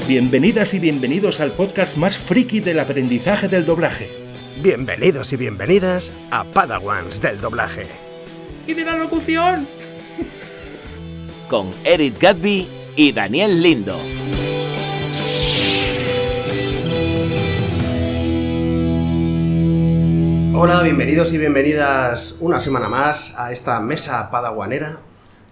Bienvenidas y bienvenidos al podcast más friki del aprendizaje del doblaje. Bienvenidos y bienvenidas a Padawans del doblaje. ¡Y de la locución! Con Eric Gadby y Daniel Lindo. Hola, bienvenidos y bienvenidas una semana más a esta mesa padawanera,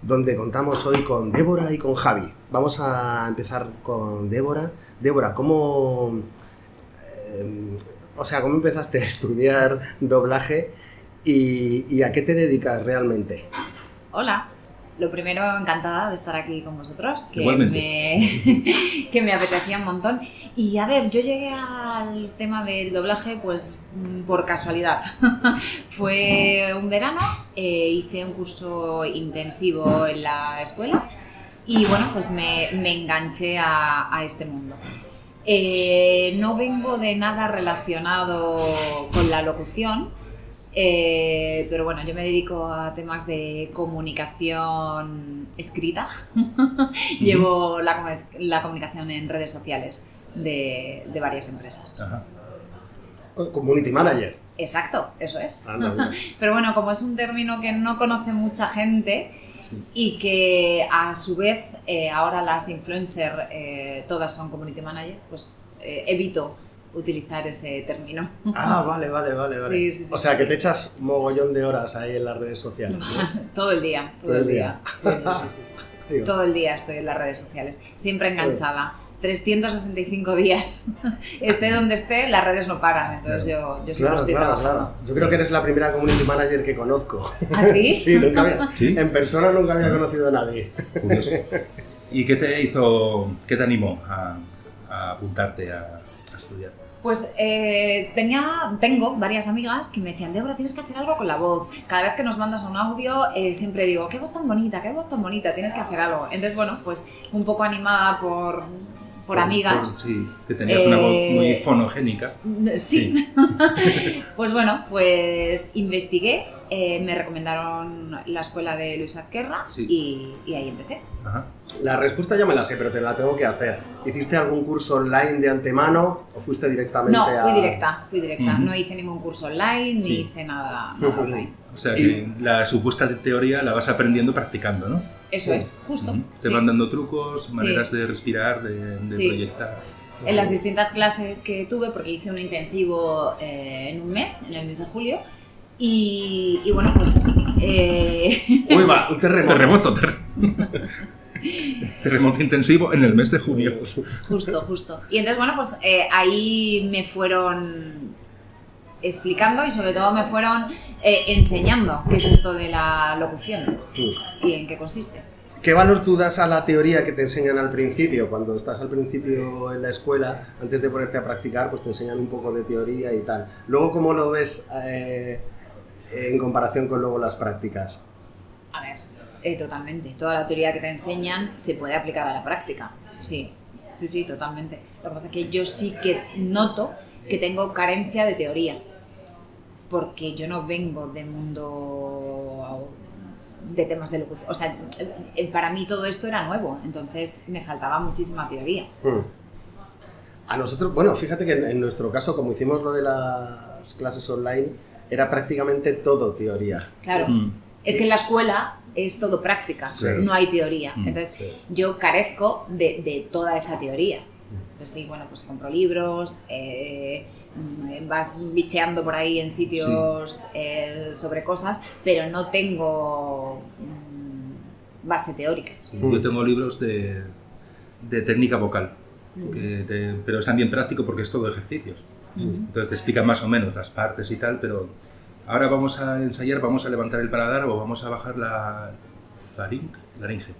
donde contamos hoy con Débora y con Javi. Vamos a empezar con Débora. Débora, ¿cómo empezaste a estudiar doblaje y a qué te dedicas realmente? Hola, lo primero, encantada de estar aquí con vosotros, que me apetecía un montón. Y a ver, yo llegué al tema del doblaje pues por casualidad. Fue un verano, hice un curso intensivo en la escuela y bueno, pues me enganché a este mundo. No vengo de nada relacionado con la locución, pero bueno, yo me dedico a temas de comunicación escrita. Llevo la comunicación en redes sociales de varias empresas. Ajá. Community manager. Exacto, eso es. Anda. Pero bueno, como es un término que no conoce mucha gente, sí, y que a su vez ahora las influencers todas son community manager, pues evito utilizar ese término. Ah, vale. Sí, o sea, que te echas mogollón de horas ahí en las redes sociales, ¿no? Todo el día. Sí. Todo el día estoy en las redes sociales, siempre enganchada. 365 días. Esté donde esté, las redes no paran, entonces yo siempre estoy trabajando. Claro. Yo creo que eres la primera community manager que conozco. ¿Ah, sí? Sí, en persona nunca había conocido a nadie. Curioso. ¿Y qué te animó a apuntarte a estudiar? Pues tengo varias amigas que me decían: Débora, tienes que hacer algo con la voz. Cada vez que nos mandas un audio, siempre digo: qué voz tan bonita, tienes que hacer algo. Entonces, bueno, pues un poco animada por amigas. Sí, que tenías una voz muy fonogénica. Sí. Pues bueno, pues investigué, me recomendaron la escuela de Luis Azquerra, sí, y ahí empecé. Ajá. La respuesta ya me la sé, pero te la tengo que hacer. ¿Hiciste algún curso online de antemano o fuiste directamente fui directa. Uh-huh. No hice ningún curso online, ni hice nada online. O sea, que la supuesta teoría la vas aprendiendo practicando, ¿no? Eso es, justo. Uh-huh. Te van dando trucos, maneras de respirar, de proyectar. En las distintas clases que tuve, porque hice un intensivo en el mes de julio, y bueno, pues... Uy, va, un terremoto. Terremoto intensivo en el mes de junio. Justo. Y entonces, bueno, pues ahí me fueron explicando y sobre todo me fueron enseñando qué es esto de la locución y en qué consiste. ¿Qué valor tú das a la teoría que te enseñan al principio? Cuando estás al principio en la escuela, antes de ponerte a practicar, pues te enseñan un poco de teoría y tal. Luego, ¿cómo lo ves en comparación con luego las prácticas? A ver, totalmente. Toda la teoría que te enseñan se puede aplicar a la práctica. Sí, totalmente. Lo que pasa es que yo sí que noto que tengo carencia de teoría, porque yo no vengo de mundo de temas de locución. O sea, para mí todo esto era nuevo, entonces me faltaba muchísima teoría. A nosotros, bueno, fíjate que en nuestro caso, como hicimos lo de las clases online, era prácticamente todo teoría. Claro, es que en la escuela es todo práctica, sí, no hay teoría. Entonces yo carezco de toda esa teoría. Pues sí, bueno, pues compro libros, vas bicheando por ahí en sitios sobre cosas, pero no tengo base teórica. Sí, yo tengo libros de técnica vocal, pero es también práctico porque es todo ejercicios. Entonces te explican más o menos las partes y tal, pero ahora vamos a ensayar, vamos a levantar el paladar o vamos a bajar la laringe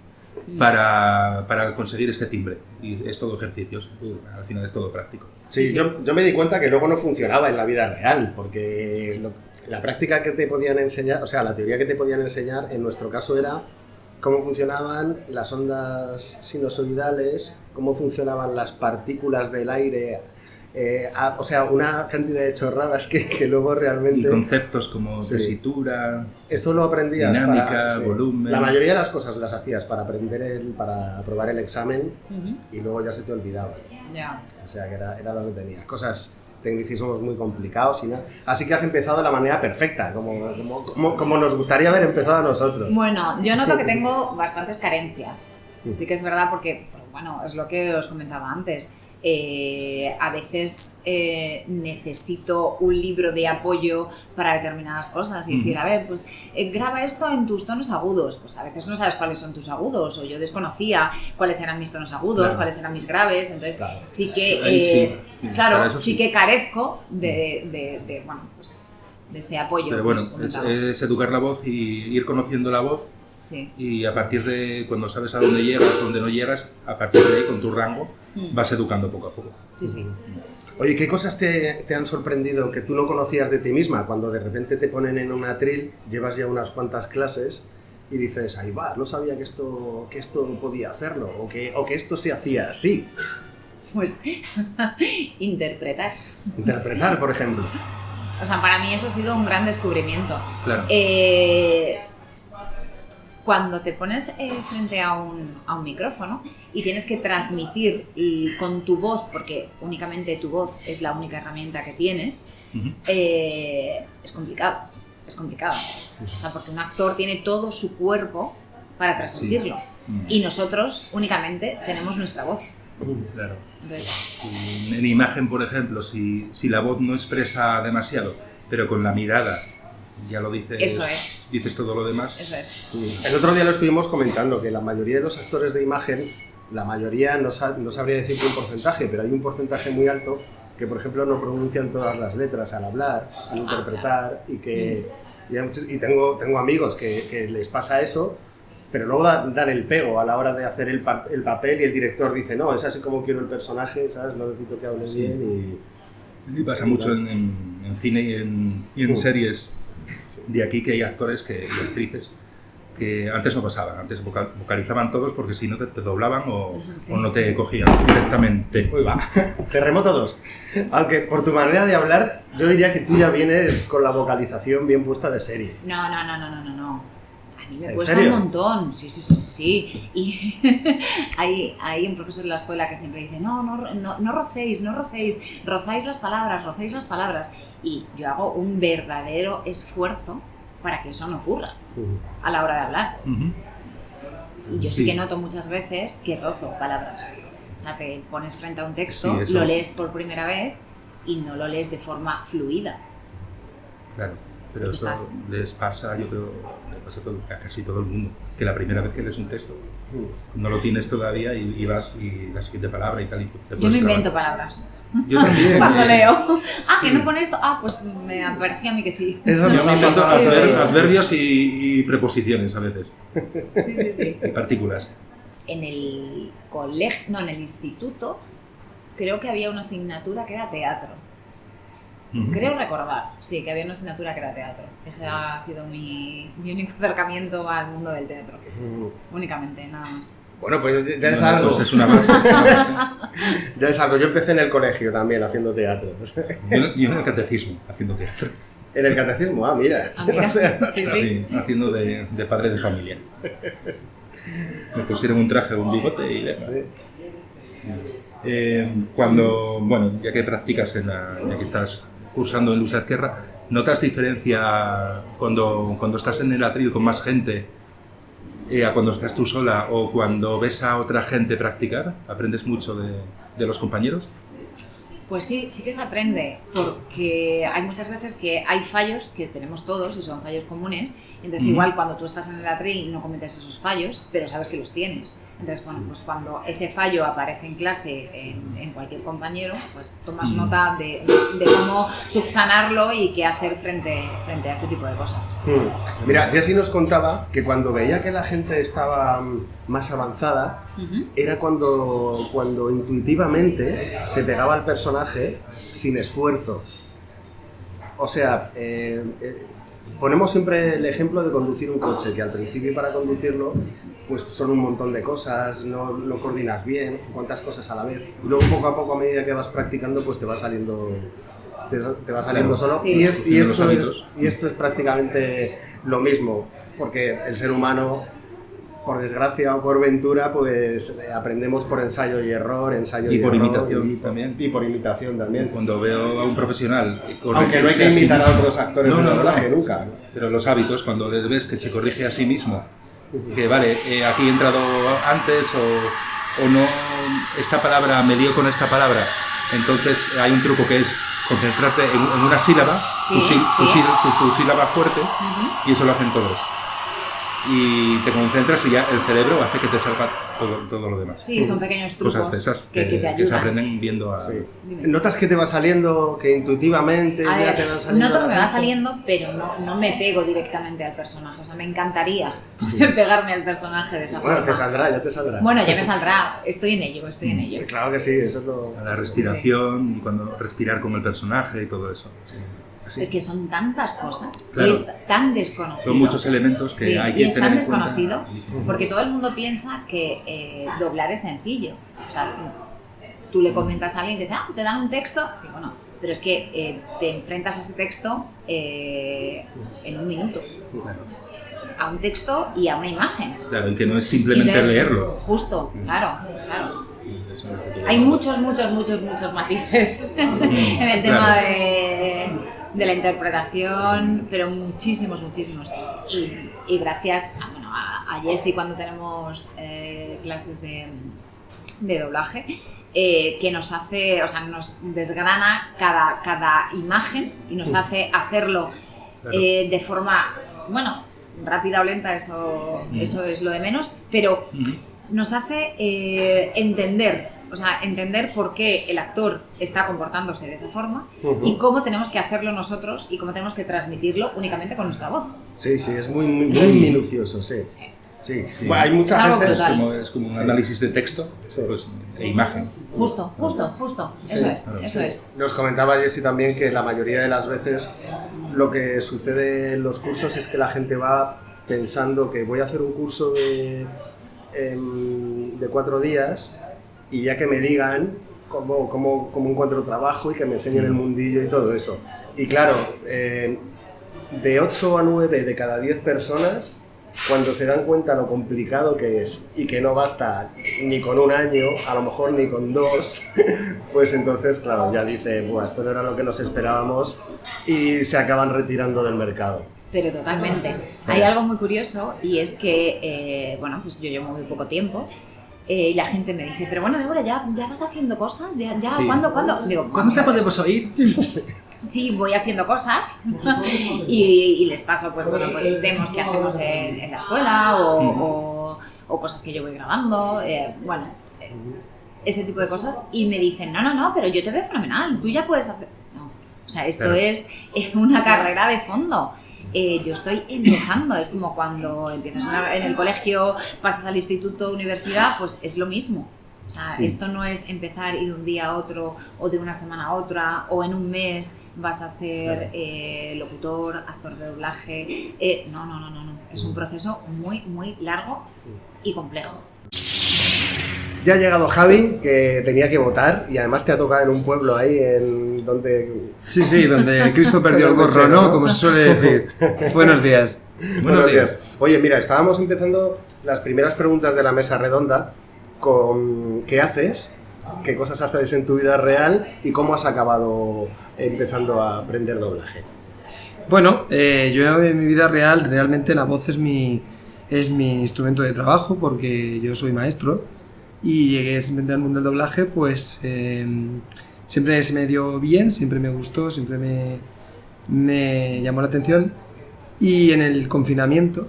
para conseguir este timbre, y es todo ejercicios, al final es todo práctico. Sí. Yo me di cuenta que luego no funcionaba en la vida real, porque la práctica que te podían enseñar, o sea, la teoría que te podían enseñar, en nuestro caso era cómo funcionaban las ondas sinusoidales, cómo funcionaban las partículas del aire o sea, una cantidad de chorradas que luego realmente... Y conceptos como tesitura, esto lo aprendías dinámica, volumen... La mayoría de las cosas las hacías para para aprobar el examen y luego ya se te olvidaban. O sea, que era lo que tenías. Cosas, tecnicismos muy complicados y nada. Así que has empezado de la manera perfecta, como nos gustaría haber empezado a nosotros. Bueno, yo noto que tengo bastantes carencias. Sí que es verdad porque, bueno, es lo que os comentaba antes. A veces necesito un libro de apoyo para determinadas cosas y decir, a ver, pues graba esto en tus tonos agudos. Pues a veces no sabes cuáles son tus agudos, o yo desconocía cuáles eran mis tonos agudos, cuáles eran mis graves, entonces sí que sí que carezco de bueno, pues de ese apoyo. Pero bueno, es educar la voz y ir conociendo la voz. Sí. Y a partir de cuando sabes a dónde llegas, dónde no llegas, a partir de ahí, con tu rango, vas educando poco a poco. Sí. Oye, ¿qué cosas te han sorprendido que tú no conocías de ti misma? Cuando de repente te ponen en un atril, llevas ya unas cuantas clases y dices, ahí va, no sabía que esto podía hacerlo, o que esto se hacía así. Pues interpretar. Interpretar, por ejemplo. O sea, para mí eso ha sido un gran descubrimiento. Claro. Cuando te pones frente a un micrófono y tienes que transmitir con tu voz, porque únicamente tu voz es la única herramienta que tienes, es complicado. O sea, porque un actor tiene todo su cuerpo para transmitirlo. Y nosotros únicamente tenemos nuestra voz. Claro. Entonces, en imagen, por ejemplo, si la voz no expresa demasiado, pero con la mirada ya lo dices, eso es. Dices todo lo demás. Eso es. El otro día lo estuvimos comentando, que la mayoría de los actores de imagen, la mayoría no sabría decirte un porcentaje, pero hay un porcentaje muy alto que, por ejemplo, no pronuncian todas las letras al hablar, al interpretar, y tengo amigos que les pasa eso, pero luego dan el pego a la hora de hacer el papel y el director dice, no, es así como quiero el personaje, ¿sabes? No necesito que hables bien y pasa mucho en cine y en series de aquí, que hay actores y actrices que antes no pasaba, antes vocalizaban todos porque si no te doblaban o no te cogían directamente. Uy, va, terremoto 2. Aunque por tu manera de hablar, yo diría que tú ya vienes con la vocalización bien puesta de serie. No. A mí me cuesta serio? un montón, sí. Y hay un profesor en la escuela que siempre dice, no rocéis, rozáis las palabras. Y yo hago un verdadero esfuerzo para que eso no ocurra a la hora de hablar. Y yo sí que noto muchas veces que rozo palabras. O sea, te pones frente a un texto, lo lees por primera vez y no lo lees de forma fluida. Claro, pero eso les pasa, yo creo, a casi todo el mundo, que la primera vez que lees un texto no lo tienes todavía y vas y la siguiente palabra y tal. Yo me invento palabras. Yo también. Cuando leo. Que no pone esto. Pues me parecía a mí que sí. Eso yo me invento adverbios y preposiciones a veces. Sí. Y partículas. En el colegio, en el instituto, creo que había una asignatura que era teatro. Creo recordar, sí, que había una asignatura que era teatro. Ese ha sido mi único acercamiento al mundo del teatro. Únicamente, nada más. Bueno, pues ya es algo. Pues es una base. Ya es algo. Yo empecé en el colegio también haciendo teatro. Yo en el catecismo haciendo teatro. ¿En el catecismo? Mira. Sí. Haciendo de padre de familia. Me pusieron un traje, un bigote y cuando, ya que practicas ya que estás cursando en Luis Azquerra, ¿notas diferencia cuando estás en el atril con más gente a cuando estás tú sola o cuando ves a otra gente practicar? ¿Aprendes mucho de los compañeros? Pues sí que se aprende, porque hay muchas veces que hay fallos que tenemos todos y son fallos comunes, entonces igual cuando tú estás en el atril no cometes esos fallos, pero sabes que los tienes. Entonces, pues cuando ese fallo aparece en clase en cualquier compañero, pues tomas nota de cómo subsanarlo y qué hacer frente a este tipo de cosas. Mira, Jessie nos contaba que cuando veía que la gente estaba más avanzada, era cuando intuitivamente se pegaba al personaje sin esfuerzo. O sea, ponemos siempre el ejemplo de conducir un coche, que al principio para conducirlo pues son un montón de cosas, no coordinas bien, cuántas cosas a la vez. Y luego poco a poco, a medida que vas practicando, pues te va saliendo solo. Sí. Y esto es prácticamente lo mismo, porque el ser humano, por desgracia o por ventura, pues aprendemos por ensayo y error, y por imitación también. Y por imitación también. Cuando veo a un profesional aunque no hay que imitar a otros actores de doblaje nunca. Pero los hábitos, cuando le ves que se corrige a sí mismo, que vale, aquí he entrado antes o no, esta palabra me lío con esta palabra, entonces hay un truco que es concentrarte en una sílaba, tu sílaba fuerte, y eso lo hacen todos. Y te concentras y ya el cerebro hace que te salga todo lo demás. Sí, son pequeños trucos cosas de esas que te ayudan. Que se aprenden viendo a... Sí. ¿Notas que te va saliendo, que intuitivamente ya te van saliendo? Noto que me va saliendo, pero no me pego directamente al personaje. O sea, me encantaría poder pegarme al personaje de esa forma. Bueno, ya te saldrá. Bueno, ya me saldrá. Estoy en ello. Claro que sí, eso es lo... La respiración, y cuando respirar con el personaje y todo eso. Sí. Es que son tantas cosas, claro. Y es tan desconocido. Son muchos elementos que hay que tener en cuenta. Y es tan desconocido porque todo el mundo piensa que doblar es sencillo. O sea, tú le comentas a alguien y dices, te dan un texto, sí, bueno, pero es que te enfrentas a ese texto en un minuto. Claro. A un texto y a una imagen. Claro, y que no es simplemente leerlo. Justo, claro. Hay muchos matices en el tema de la interpretación, pero muchísimos. Y gracias a Jessie, cuando tenemos clases de doblaje, que nos hace, o sea, nos desgrana cada imagen y nos hace hacerlo de forma, rápida o lenta, eso es lo de menos, pero nos hace entender por qué el actor está comportándose de esa forma y cómo tenemos que hacerlo nosotros y cómo tenemos que transmitirlo únicamente con nuestra voz. Sí, es muy minucioso, sí. Bueno, hay mucha gente... Es como un análisis de texto, pues, e imagen. Justo. Eso es. Nos comentaba Jessie también que la mayoría de las veces lo que sucede en los cursos es que la gente va pensando que voy a hacer un curso de 4 días y ya que me digan cómo encuentro trabajo y que me enseñen el mundillo y todo eso. Y claro, de 8 a 9 de cada 10 personas, cuando se dan cuenta lo complicado que es y que no basta ni con 1 año, a lo mejor ni con 2, pues entonces, claro, ya dice, esto no era lo que nos esperábamos y se acaban retirando del mercado. Pero totalmente. Hay algo muy curioso y es que, pues yo llevo muy poco tiempo y la gente me dice, pero bueno, Débora, ¿ya vas haciendo cosas? ¿Ya? Sí. ¿Cuándo? Digo, ¿cuándo se podemos oír? Sí, voy haciendo cosas y les paso pues demos que hacemos en la escuela o cosas que yo voy grabando, ese tipo de cosas, y me dicen, no, pero yo te veo fenomenal, tú ya puedes hacer... No, o sea, esto es una carrera de fondo. Yo estoy empezando, es como cuando empiezas en el colegio, pasas al instituto, universidad, pues es lo mismo. O sea, esto no es empezar y de un día a otro, o de una semana a otra, o en un mes vas a ser locutor, actor de doblaje. No. Es un proceso muy, muy largo y complejo. Ya ha llegado Javi, que tenía que votar, y además te ha tocado en un pueblo ahí en donde... Sí, donde Cristo perdió el gorro, ¿no? Como se suele decir. Buenos días. Buenos días. Oye, mira, estábamos empezando las primeras preguntas de la mesa redonda con qué haces, qué cosas haces en tu vida real y cómo has acabado empezando a aprender doblaje. Bueno, yo en mi vida real, realmente la voz es mi instrumento de trabajo, porque yo soy maestro y llegué simplemente al mundo del doblaje, pues siempre se me dio bien, siempre me gustó, siempre me llamó la atención, y en el confinamiento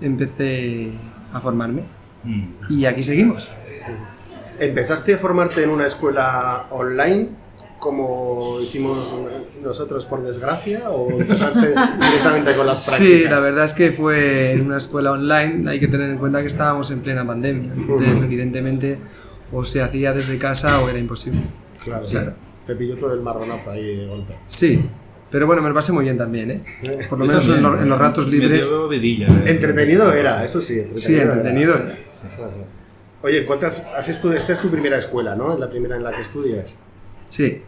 empecé a formarme y aquí seguimos. ¿Empezaste a formarte en una escuela online, como hicimos nosotros por desgracia, o empezaste directamente con las prácticas? Sí, la verdad es que fue en una escuela online. Hay que tener en cuenta que estábamos en plena pandemia, entonces evidentemente o se hacía desde casa o era imposible. Claro. Te pilló todo el marronazo ahí de golpe. Sí. Pero bueno, me lo pasé muy bien también, ¿eh? Por lo menos en los ratos libres. Medio vidilla, Entretenido era, eso sí. Sí, entretenido era. Sí. Oye, esta es tu primera escuela, ¿no? Es la primera en la que estudias. Sí.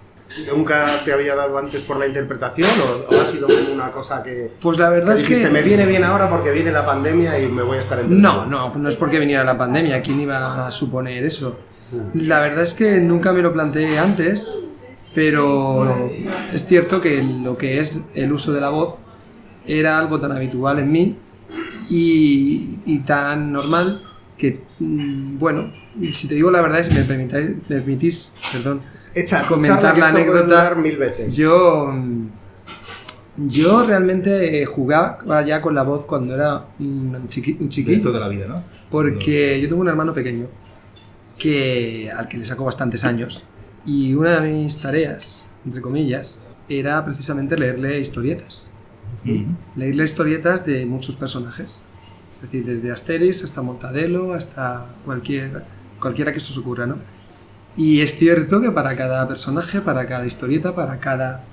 ¿Nunca te había dado antes por la interpretación o ha sido como una cosa que... Pues la verdad es que... me viene bien ahora porque viene la pandemia y me voy a estar entretenido? No es porque viniera la pandemia. ¿Quién iba a suponer eso? La verdad es que nunca me lo planteé antes, pero es cierto que lo que es el uso de la voz era algo tan habitual en mí y tan normal que, bueno, si te digo la verdad, si me permitís, comentar la anécdota, 1000 veces. Yo realmente jugaba ya con la voz cuando era un chiquillo. Toda la vida, ¿no? Porque yo tengo un hermano pequeño al que le sacó bastantes años. Y una de mis tareas, entre comillas, era precisamente leerle historietas. Leerle historietas de muchos personajes. Es decir, desde Asterix hasta Mortadelo, hasta cualquiera que se os ocurra, ¿no? Y es cierto que para cada personaje, para cada historieta, para cada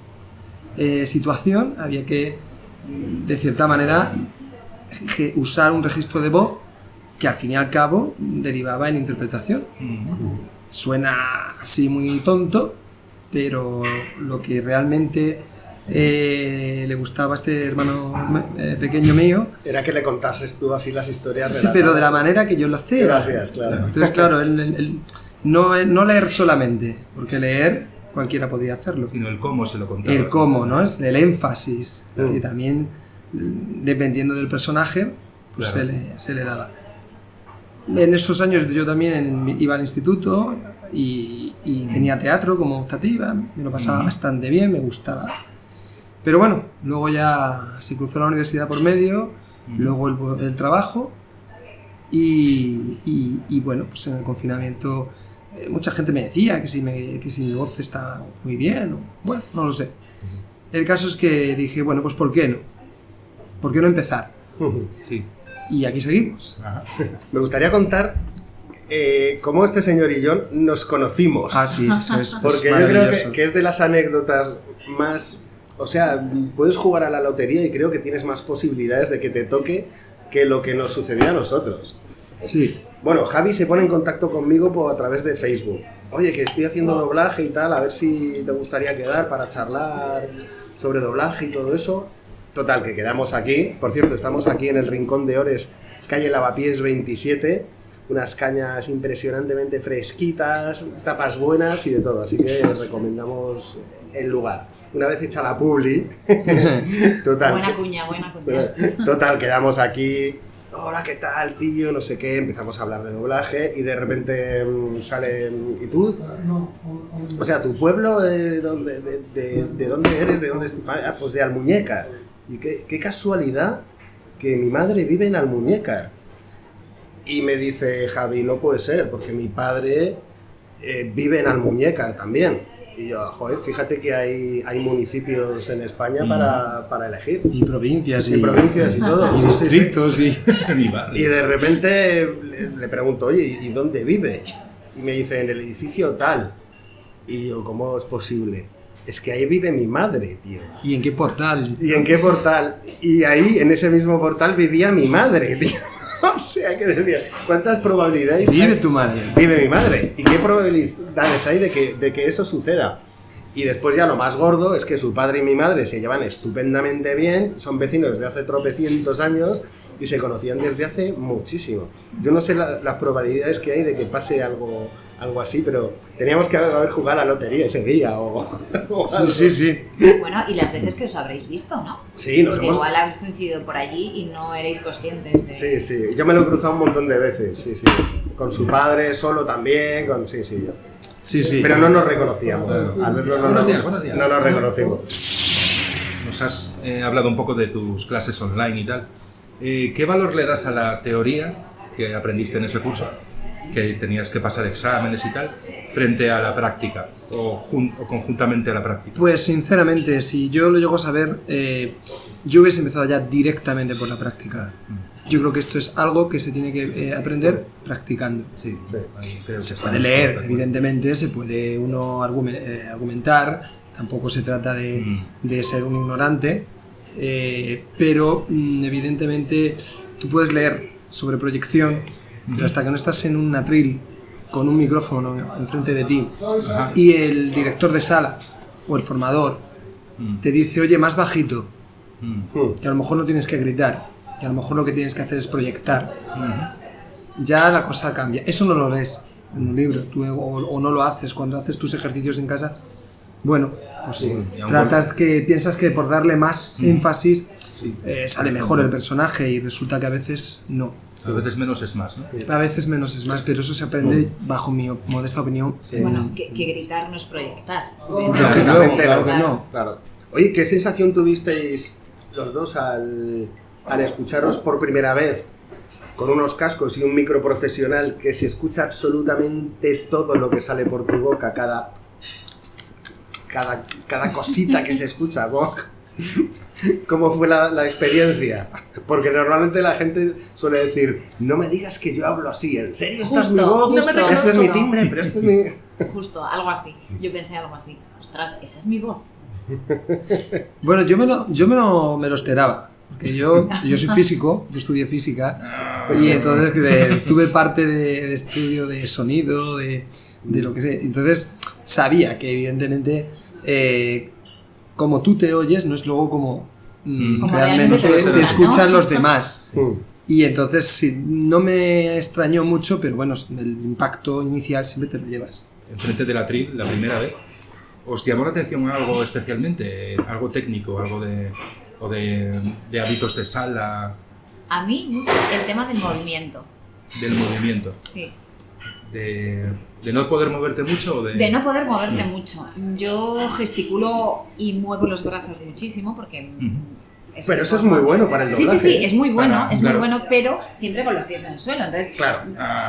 situación, había que, de cierta manera, usar un registro de voz que al fin y al cabo derivaba en interpretación. Suena así muy tonto, pero lo que realmente le gustaba a este hermano pequeño mío era que le contases tú así las historias relatadas. Sí, pero de la manera que yo lo hacía. Gracias, claro. Entonces, claro, no leer solamente, porque leer cualquiera podría hacerlo. Sino el cómo se lo contaba. El cómo, ¿no? Es el énfasis, que también, dependiendo del personaje, pues claro, se le daba. En esos años yo también iba al instituto y tenía teatro como optativa, me lo pasaba bastante bien, me gustaba. Pero bueno, luego ya se cruzó la universidad por medio, luego el trabajo y bueno, pues en el confinamiento mucha gente me decía que si mi voz está muy bien, bueno, no lo sé. El caso es que dije, bueno, pues ¿por qué no? ¿Por qué no empezar? Sí. Y aquí seguimos. Ajá. Me gustaría contar cómo este señor y yo nos conocimos. Ah, sí, eso es porque yo creo que es de las anécdotas más... O sea, puedes jugar a la lotería y creo que tienes más posibilidades de que te toque que lo que nos sucedió a nosotros. Sí. Bueno, Javi se pone en contacto conmigo a través de Facebook. Oye, que estoy haciendo doblaje y tal, a ver si te gustaría quedar para charlar sobre doblaje y todo eso. Total, que quedamos aquí. Por cierto, estamos aquí en el Rincón de Ores, calle Lavapiés 27. Unas cañas impresionantemente fresquitas, tapas buenas y de todo. Así que recomendamos el lugar. Una vez hecha la publi. Total. Buena cuña. Total, quedamos aquí. Hola, ¿qué tal, tío? No sé qué. Empezamos a hablar de doblaje y de repente sale... ¿Y tú? O sea, ¿tu pueblo de dónde eres? ¿De dónde es tu familia? Ah, pues de Almuñécar. Y qué casualidad que mi madre vive en Almuñécar. Y me dice, Javi, no puede ser, porque mi padre vive en Almuñécar también. Y yo, joder, fíjate que hay municipios en España para elegir. Y provincias. Y provincias y todo. Y distritos. Y de repente le pregunto, oye, ¿y dónde vive? Y me dice, en el edificio tal. Y yo, ¿cómo es posible? Es que ahí vive mi madre, tío. ¿Y en qué portal? Y ahí, en ese mismo portal, vivía mi madre, tío. O sea, que decía, ¿cuántas probabilidades vive tu madre? Vive mi madre. ¿Y qué probabilidades hay de que eso suceda? Y después ya lo más gordo es que su padre y mi madre se llevan estupendamente bien, son vecinos desde hace tropecientos años y se conocían desde hace muchísimo. Yo no sé las probabilidades que hay de que pase algo así, pero teníamos que haber jugado a la lotería ese día Sí. Bueno, y las veces que os habréis visto, ¿no? Sí, igual habéis coincidido por allí y no erais conscientes de... Sí, yo me lo he cruzado un montón de veces, sí. Con su padre solo también, Sí. Pero no nos reconocíamos. Al verlo buenos días. No nos reconocimos. Nos has hablado un poco de tus clases online y tal. ¿Qué valor le das a la teoría que aprendiste en ese curso? Que tenías que pasar exámenes y tal, frente a la práctica o conjuntamente a la práctica. Pues sinceramente, si yo lo llego a saber, yo hubiese empezado ya directamente por la práctica. Yo creo que esto es algo que se tiene que aprender practicando. Sí. Se puede leer, evidentemente, se puede uno argumentar, tampoco se trata de ser un ignorante, pero evidentemente tú puedes leer sobre proyección, pero hasta que no estás en un atril con un micrófono enfrente de ti y el director de sala o el formador te dice, oye, más bajito, que a lo mejor no tienes que gritar, que a lo mejor lo que tienes que hacer es proyectar, ya la cosa cambia. Eso no lo lees en un libro, o no lo haces cuando haces tus ejercicios en casa. Bueno, pues piensas que por darle más énfasis sale mejor el personaje, y resulta que a veces no. A veces menos es más, ¿no? A veces menos es más, pero eso se aprende, bajo mi modesta opinión. Bueno, que gritar no es proyectar. Claro que no. Claro. Oye, ¿qué sensación tuvisteis los dos al escucharos por primera vez con unos cascos y un micro profesional que se escucha absolutamente todo lo que sale por tu boca, cada cosita que se escucha? ¿Cómo fue la experiencia? Porque normalmente la gente suele decir, no me digas que yo hablo así, ¿en serio? ¿Esta es mi voz? Este es mi timbre, pero este es mi... Justo, algo así. Yo pensé algo así. Ostras, esa es mi voz. Bueno, yo me lo esperaba. Porque yo soy físico, yo estudié física y entonces tuve parte de estudio de sonido, de lo que sé. Entonces sabía que evidentemente como tú te oyes no es luego como realmente te escuchan los demás. Y entonces sí, no me extrañó mucho, pero bueno, el impacto inicial siempre te lo llevas. Enfrente del atril, la primera vez, ¿os llamó la atención algo especialmente? ¿Algo técnico? ¿Algo de hábitos de sala? A mí, el tema del movimiento. ¿Del movimiento? Sí. ¿De no poder moverte mucho? O de no poder moverte mucho. Yo gesticulo y muevo los brazos muchísimo porque... Pero eso es muy bueno para el doblaje. Sí, es muy bueno, muy bueno, pero siempre con los pies en el suelo. Entonces,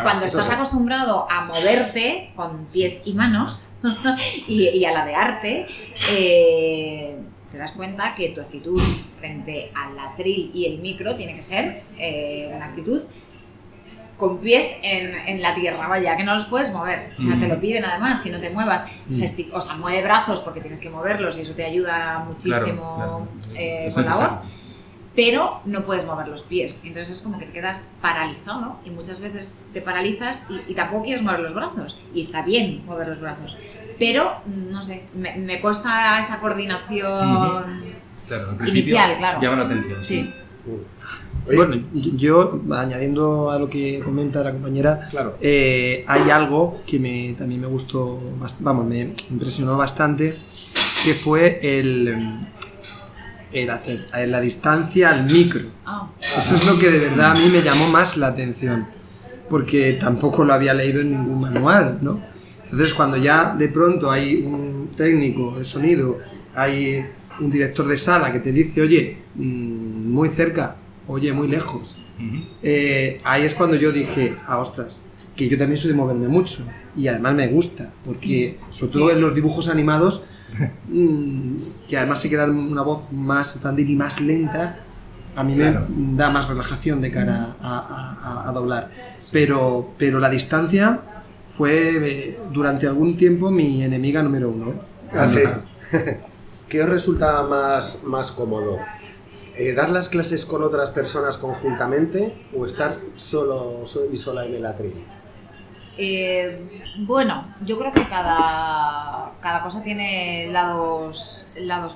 cuando estás acostumbrado a moverte con pies y manos y a ladearte, te das cuenta que tu actitud frente al atril y el micro tiene que ser una actitud con pies en la tierra, vaya, que no los puedes mover. O sea, te lo piden además, que no te muevas. O sea, mueve brazos porque tienes que moverlos y eso te ayuda muchísimo con la voz. Pero no puedes mover los pies. Entonces es como que te quedas paralizado y muchas veces te paralizas y tampoco quieres mover los brazos. Y está bien mover los brazos. Pero, no sé, me cuesta esa coordinación inicial, claro. Llama la atención. Sí. Bueno, yo añadiendo a lo que comenta la compañera, hay algo que también me gustó, me impresionó bastante, que fue el hacer la distancia al micro. Eso es lo que de verdad a mí me llamó más la atención, porque tampoco lo había leído en ningún manual, ¿no? Entonces cuando ya de pronto hay un técnico de sonido, hay un director de sala que te dice, oye, muy cerca, oye, muy lejos, ahí es cuando yo dije, ostras, que yo también soy de moverme mucho y además me gusta, porque sobre todo en los dibujos animados, que además se queda una voz más infantil y más lenta, a mí me da más relajación de cara a doblar, pero la distancia fue durante algún tiempo mi enemiga número uno. ¿Sí? ¿Qué os resulta más cómodo? ¿Dar las clases con otras personas conjuntamente o estar solo y sola en el atril? Bueno, yo creo que cada cosa tiene lados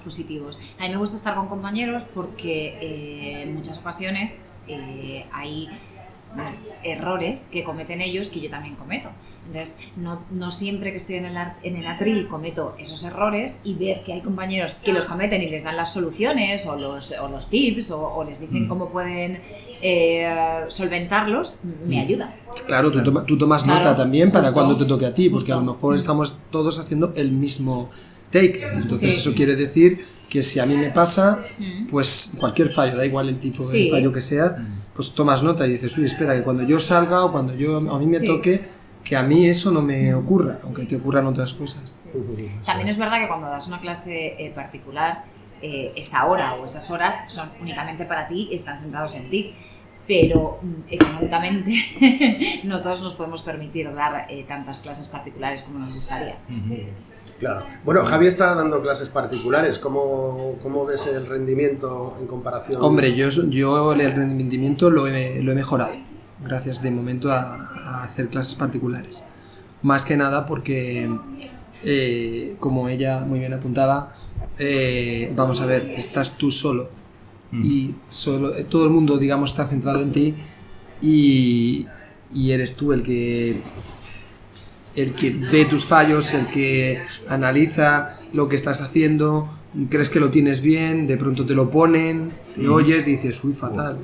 positivos. A mí me gusta estar con compañeros porque en muchas ocasiones hay errores que cometen ellos que yo también cometo. Entonces, no siempre que estoy en el atril cometo esos errores, y ver que hay compañeros que los cometen y les dan las soluciones o los tips o les dicen cómo pueden solventarlos, me ayuda. Claro, tú tomas nota también para cuando te toque a ti, porque a lo mejor estamos todos haciendo el mismo take. Entonces eso quiere decir que si a mí me pasa, pues cualquier fallo, da igual el tipo de fallo que sea, pues tomas nota y dices, uy, espera, que cuando yo salga o cuando a mí me toque, que a mí eso no me ocurra, aunque te ocurran otras cosas. También es verdad que cuando das una clase particular, esa hora o esas horas son únicamente para ti y están centrados en ti, pero económicamente no todos nos podemos permitir dar tantas clases particulares como nos gustaría. Claro. Bueno, Javi está dando clases particulares. ¿Cómo ves el rendimiento en comparación? Hombre, yo el rendimiento lo he mejorado, gracias de momento a hacer clases particulares. Más que nada porque, como ella muy bien apuntaba, vamos a ver, estás tú solo y todo el mundo, digamos, está centrado en ti y eres tú el que ve tus fallos, el que analiza lo que estás haciendo, crees que lo tienes bien, de pronto te lo ponen, te oyes, dices, uy, fatal.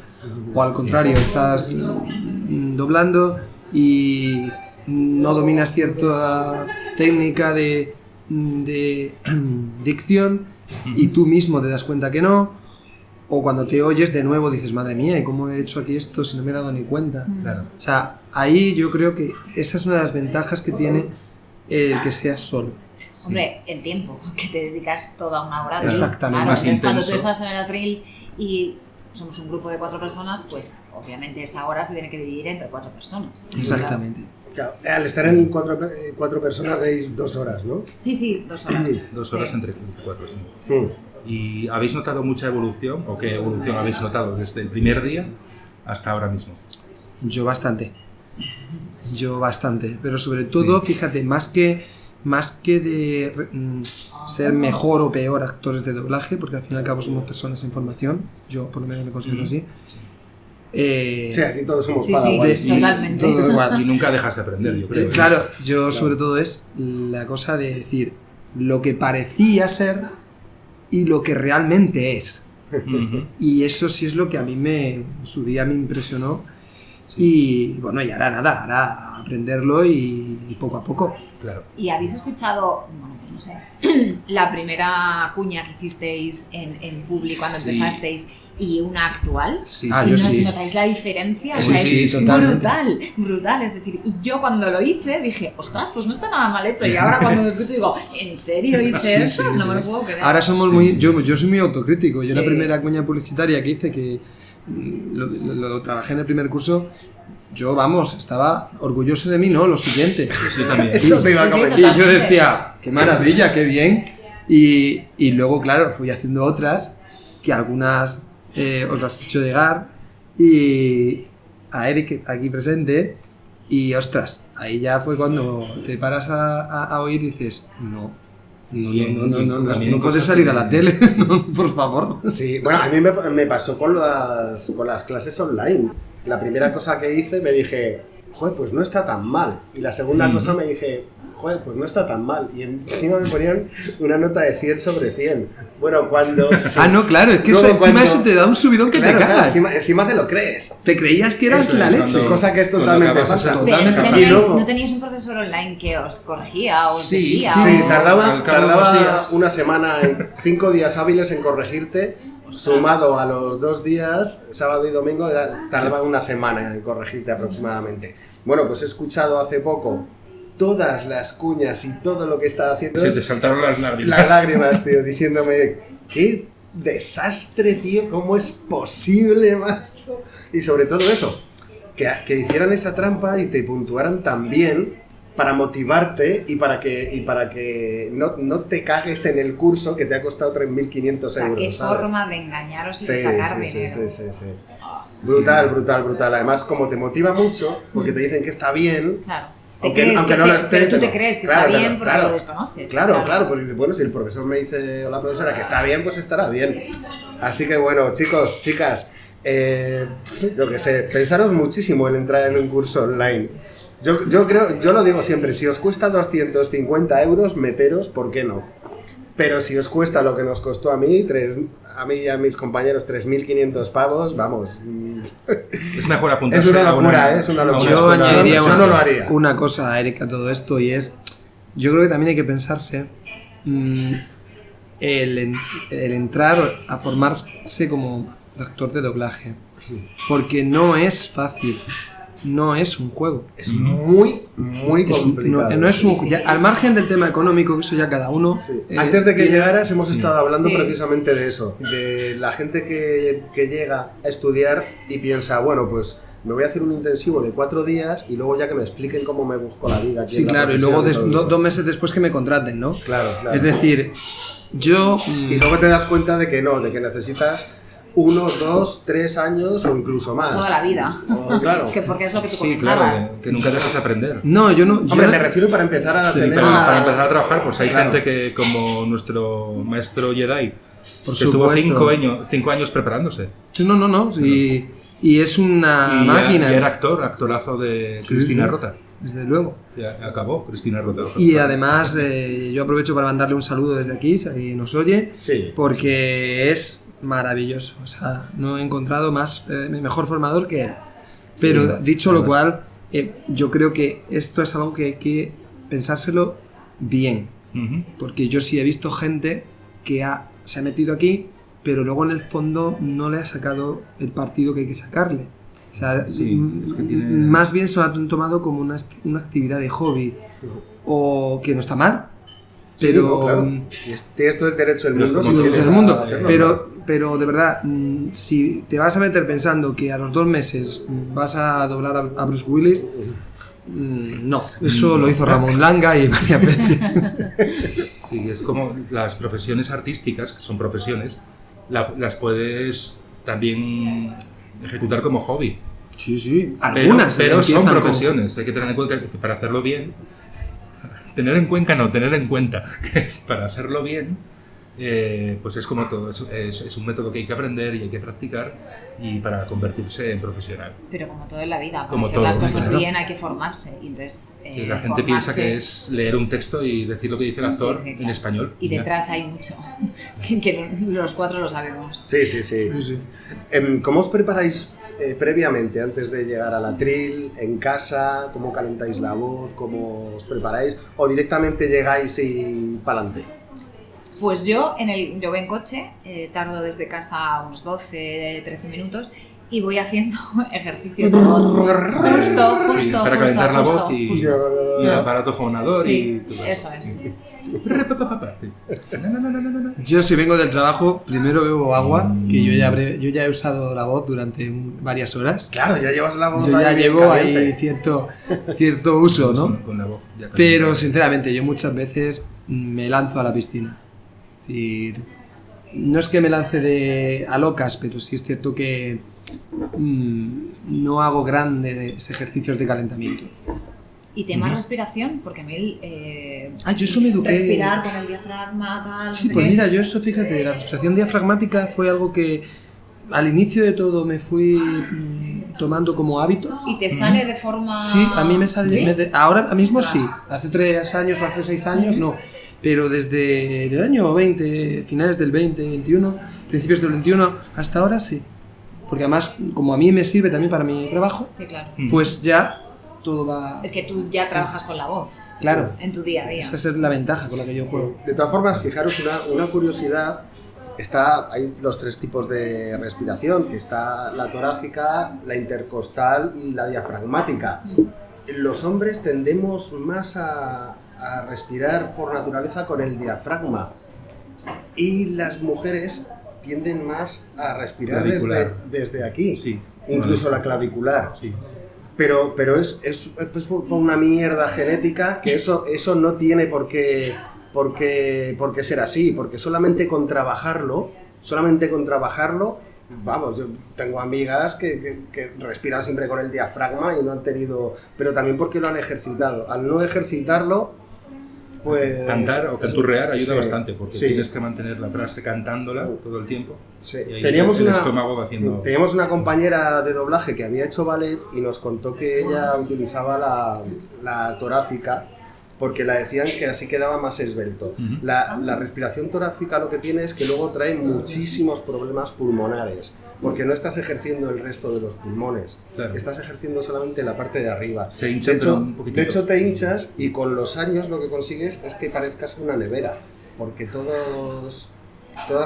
O al contrario, estás doblando y no dominas cierta técnica de dicción y tú mismo te das cuenta que no. O cuando te oyes de nuevo dices, madre mía, ¿y cómo he hecho aquí esto si no me he dado ni cuenta? Claro. O sea, ahí yo creo que esa es una de las ventajas que tiene el que seas solo. Hombre, el tiempo, que te dedicas toda una hora. Exactamente. Claro, entonces cuando tú intenso. estás en el atril y somos un grupo de 4 personas, pues obviamente esa hora se tiene que dividir entre 4 personas. Exactamente. Claro, al estar en 4 personas veis 2 horas, ¿no? Sí, 2 horas. 2 horas Sí. entre 4, sí. ¿Y habéis notado mucha evolución? ¿O qué evolución habéis notado desde el primer día hasta ahora mismo? Yo bastante, pero sobre todo, fíjate, más que de ser mejor o peor actores de doblaje, porque al fin y al cabo somos personas en formación, yo por lo menos me considero así. Sí, aquí todos somos Sí, padawanes. totalmente. Todo igual. Y nunca dejas de aprender, yo creo. Claro, yo sobre todo es la cosa de decir lo que parecía ser y lo que realmente es. Ujú. Y eso sí es lo que a mí en su día me impresionó. Y bueno, y ahora aprenderlo y poco a poco. Claro. ¿Y habéis escuchado, bueno, pues no sé, la primera cuña que hicisteis en Publi cuando Sí. empezasteis y una actual? Sí, Ah, sí, yo ¿Y sí. notáis la diferencia? Sí, O sea, sí, es totalmente. brutal. Es decir, y yo cuando lo hice dije, ostras, pues no está nada mal hecho. Y ahora cuando lo escucho digo, ¿en serio hice eso? No me lo puedo creer. Ahora somos Sí, muy... sí, yo soy muy autocrítico. Yo la Sí. primera cuña publicitaria que hice, que lo trabajé en el primer curso, yo, vamos, estaba orgulloso de mí, ¿no? Lo siguiente. Yo también. Eso te iba a Sí, sí, comentar. Y yo Totalmente. decía, qué maravilla, qué bien. Y luego, claro, fui haciendo otras, que algunas os las he hecho llegar, y a Eric, aquí presente, y ostras, ahí ya fue cuando te paras a oír y dices, no, esto también no puede cosas salir a que- la tele, no, por favor. Sí, bueno, a mí me pasó con las clases online. La primera cosa que hice me dije, joder, pues no está tan mal. Y la segunda cosa me dije, joder, pues no está tan mal. Y encima me ponían una nota de 100 sobre 100. Bueno, cuando... sí. Ah, no, claro, es que Luego eso, encima cuando- eso te da un subidón que Claro, te claro, cagas. encima te lo crees. Te creías que eras Eso, la leche. cuando- Cosa que es cuando totalmente acabas falsa. esa- Pero totalmente. ¿no Y luego- ¿no teníais un profesor online que os corregía o os Sí, decía? Sí, o- tardaba al cabo de unos días. una semana, 5 días hábiles en corregirte, sumado a los 2 días, sábado y domingo, tardaba una semana en corregirte aproximadamente. Bueno, pues he escuchado hace poco todas las cuñas y todo lo que estaba haciendo. Se te saltaron las lágrimas. Las lágrimas, tío, diciéndome, qué desastre, tío, ¿cómo es posible, macho? Y sobre todo eso, que hicieran esa trampa y te puntuaran tan bien para motivarte y para que no te cagues en el curso que te ha costado 3.500 O sea, euros. qué ¿sabes? forma de engañaros y Sí, de sacar sí, dinero. sí. Brutal. Además, como te motiva mucho, porque te dicen que está bien. Claro. Aunque no lo esté, pero tú te pero- crees que claro, está bien claro, porque claro. lo desconoces. Claro, porque dices, bueno, si el profesor me dice o la profesora que está bien, pues estará bien. Así que bueno, chicos, chicas, yo que sé, pensaros muchísimo en entrar en un curso online. Yo creo, yo lo digo siempre, si os cuesta 250 euros, meteros, ¿por qué no? Pero si os cuesta lo que nos costó a mí y a mis compañeros 3.500 pavos, vamos. Es mejor apuntarse Es una a locura, es una locura. Yo escuela- añadiría yo no lo haría. una cosa, Eric, a todo esto, y es, yo creo que también hay que pensarse el entrar a formarse como actor de doblaje, porque no es fácil, no es un juego. Es muy Es- complicado. no es un, ya, al margen del tema económico, que eso ya cada uno... Sí. Antes de que tiene- llegaras hemos estado hablando Sí. precisamente de eso, de la gente que llega a estudiar y piensa, bueno, pues me voy a hacer un intensivo de 4 días y luego ya que me expliquen cómo me busco la vida. Sí, claro, y luego 2 meses después que me contraten, ¿no? Claro. Es decir, yo... Y luego te das cuenta de que no, de que necesitas 1, 2, 3 años o incluso más. Toda la vida. Claro. Que porque es lo que tú Sí, comentabas. claro, que nunca dejas de aprender. No, yo no... Hombre, me refiero para empezar a tener... Para empezar a trabajar, pues hay Claro. gente que, como nuestro maestro Jedi, Por que estuvo supuesto. 5 años preparándose. Sí, no. Y es una máquina. Y era actorazo de Cristina Rota. Desde luego. Ya acabó Cristina Rota. Y además, yo aprovecho para mandarle un saludo desde aquí, si alguien nos oye, Sí. porque es maravilloso. O sea, no he encontrado mejor formador que él. Pero Sí, dicho lo además. cual, yo creo que esto es algo que hay que pensárselo bien. Ujú. Porque yo sí he visto gente que se ha metido aquí, pero luego en el fondo no le ha sacado el partido que hay que sacarle. O sea, Sí, es que tiene... más bien se lo han tomado como una actividad de hobby, o que no está mal, pero... Sí, no, claro. Tienes todo el derecho del Pero es mundo. como si todo quieres del mundo, hacerlo. pero de verdad, si te vas a meter pensando que a los 2 meses vas a doblar a Bruce Willis, no, eso lo hizo Ramón Langa y varias veces. Sí, es como las profesiones artísticas, que son profesiones, las puedes también ejecutar como hobby. Sí, algunas Pero son empiezan como- profesiones, hay que tener en cuenta que para hacerlo bien, tener en cuenta que para hacerlo bien, pues es como todo, es un método que hay que aprender y hay que practicar y para convertirse en profesional. Pero como todo en la vida, para Como hacer todo, las cosas claro. bien hay que formarse. Y entonces, Que la gente piensa que es leer un texto y decir lo que dice el actor Sí, en español. Y detrás hay mucho, que los 4 lo sabemos. Sí. Sí. ¿Cómo os preparáis previamente, antes de llegar a la tril, en casa? ¿Cómo calentáis la voz? ¿Cómo os preparáis? ¿O directamente llegáis y pa'lante? Pues yo voy en coche, tardo desde casa unos 12, 13 minutos y voy haciendo ejercicios de voz. Justo, para calentar la voz y justo. el aparato fonador Sí, y todo eso es. Yo si vengo del trabajo, primero bebo agua, que yo ya he usado la voz durante varias horas. Claro, ya llevas la voz Yo ya ahí bien llevo caliente. ahí cierto uso, ¿no? Con la voz ya Pero sinceramente yo muchas veces me lanzo a la piscina. Es decir, no es que me lance a locas, pero sí es cierto que no hago grandes ejercicios de calentamiento. Y tema respiración, porque a mí Yo eso me eduqué. respirar con el diafragma, tal. Sí, no sé pues qué. mira, yo eso, fíjate, la respiración diafragmática fue algo que al inicio de todo me fui tomando como hábito. Y te sale de forma. Sí, a mí me sale. ¿Sí? Ahora mismo sí, hace 3 años o hace 6 años no, pero desde el año 20, finales del 20, 21, principios del 21, hasta ahora sí. Porque además, como a mí me sirve también para mi trabajo, Sí, claro. pues ya todo va. Es que tú ya trabajas con la voz. Claro. En tu día a día. Esa es la ventaja con la que yo juego. De todas formas, fijaros una curiosidad. Hay los 3 tipos de respiración, que está la torácica, la intercostal y la diafragmática. Los hombres tendemos más a respirar por naturaleza con el diafragma y las mujeres tienden más a respirar desde aquí, Sí. incluso la clavicular. Sí. Pero es por una mierda genética que eso no tiene por qué ser así, porque solamente con trabajarlo, vamos, yo tengo amigas que respiran siempre con el diafragma y no han tenido, pero también porque lo han ejercitado. Al no ejercitarlo, pues... Cantar o canturrear ayuda Sí, bastante, porque sí. tienes que mantener la frase cantándola todo el tiempo. Sí. Y ahí Teníamos el estómago va haciendo... Teníamos una compañera de doblaje que había hecho ballet y nos contó que ella utilizaba la torácica porque la decían que así quedaba más esbelto. La respiración torácica lo que tiene es que luego trae muchísimos problemas pulmonares, porque no estás ejerciendo el resto de los pulmones, Claro. estás ejerciendo solamente la parte de arriba. Se hincha, pero un poquitito. De hecho te hinchas y con los años lo que consigues es que parezcas una nevera, porque todas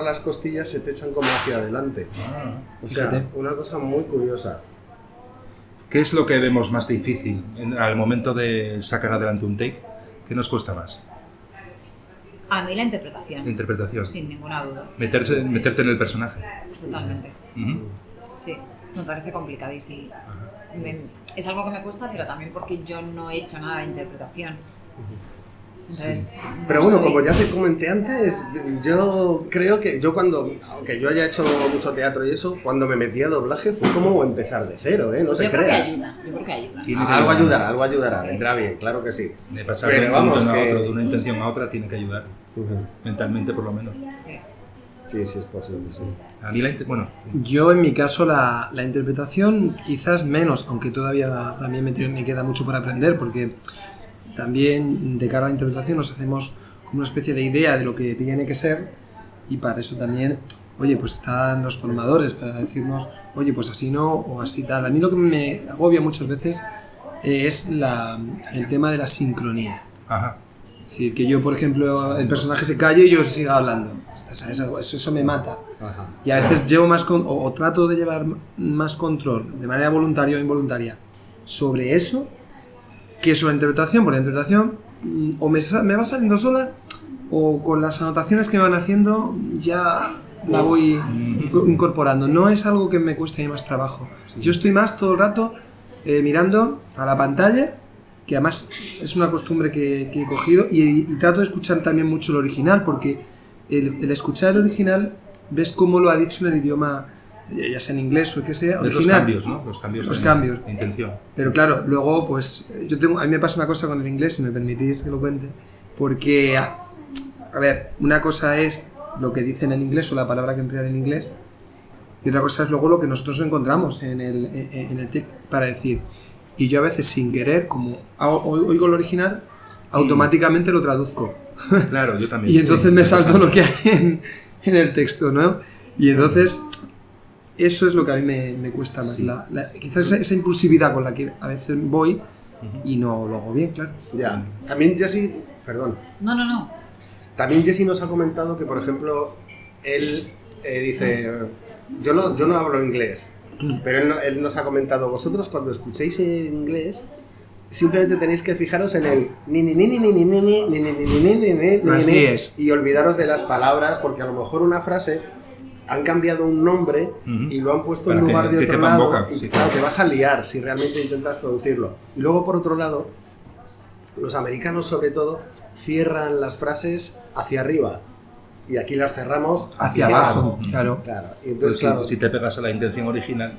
las costillas se te echan como hacia adelante. O sea, Fíjate. una cosa muy curiosa. ¿Qué es lo que vemos más difícil al momento de sacar adelante un take? ¿Qué nos cuesta más? A mí la interpretación. La interpretación. Sin ninguna duda. Meterte en el personaje. Totalmente. Ujú. Sí, me parece complicadísimo. es algo que me cuesta, pero también porque yo no he hecho nada de interpretación. Entonces, pero bueno, como ya te comenté antes, yo creo que yo aunque yo haya hecho mucho teatro y eso, cuando me metí a doblaje fue como empezar de cero, ¿eh? No pues te creas. Yo creo que ayuda. Algo ayudará, sí. Vendrá bien, claro que sí. De pasar de un punto a otro, de una intención a otra, tiene que ayudar. Mentalmente, por lo menos. Sí, es posible, sí. A mí yo en mi caso la interpretación quizás menos, aunque todavía también me queda mucho por aprender, porque también de cara a la interpretación nos hacemos como una especie de idea de lo que tiene que ser, y para eso también, oye, pues están los formadores para decirnos, oye, pues así no o así tal. A mí lo que me agobia muchas veces es el tema de la sincronía. Ajá. Es decir, que yo, por ejemplo, el personaje se calle y yo siga hablando. Eso me mata. Ajá. Y a veces llevo más o trato de llevar más control, de manera voluntaria o involuntaria, sobre eso que sobre la interpretación. Porque la interpretación o me va saliendo sola, o con las anotaciones que me van haciendo ya la voy incorporando. No es algo que me cueste más trabajo. Yo estoy más todo el rato mirando a la pantalla, que además es una costumbre que he cogido, y trato de escuchar también mucho el original, porque el escuchar el original ves cómo lo ha dicho en el idioma, ya sea en inglés o el que sea, original. Los cambios, ¿no? Los cambios. La intención. Pero claro, luego pues a mí me pasa una cosa con el inglés, si me permitís que lo cuente, porque, a ver, una cosa es lo que dicen en inglés o la palabra que emplean en inglés, y otra cosa es luego lo que nosotros encontramos en el texto para decir. Y yo a veces sin querer, como oigo el original, automáticamente lo traduzco. Claro, yo también. Y entonces me salto lo que hay en el texto, ¿no? Y entonces eso es lo que a mí me cuesta más. Sí. Quizás esa impulsividad con la que a veces voy y no lo hago bien, claro. Ya. También Jessy, perdón. No. También Jessy nos ha comentado que, por ejemplo, él dice, yo no hablo inglés, pero él nos ha comentado, vosotros cuando escuchéis en inglés, simplemente tenéis que fijaros en el así es, y olvidaros de las palabras, porque a lo mejor una frase han cambiado un nombre y lo han puesto en lugar de otro lado, y claro, te vas a liar si realmente intentas traducirlo. Y luego, por otro lado, los americanos sobre todo cierran las frases hacia arriba, y aquí las cerramos hacia abajo. Claro. Y entonces, pues si te pegas a la intención original,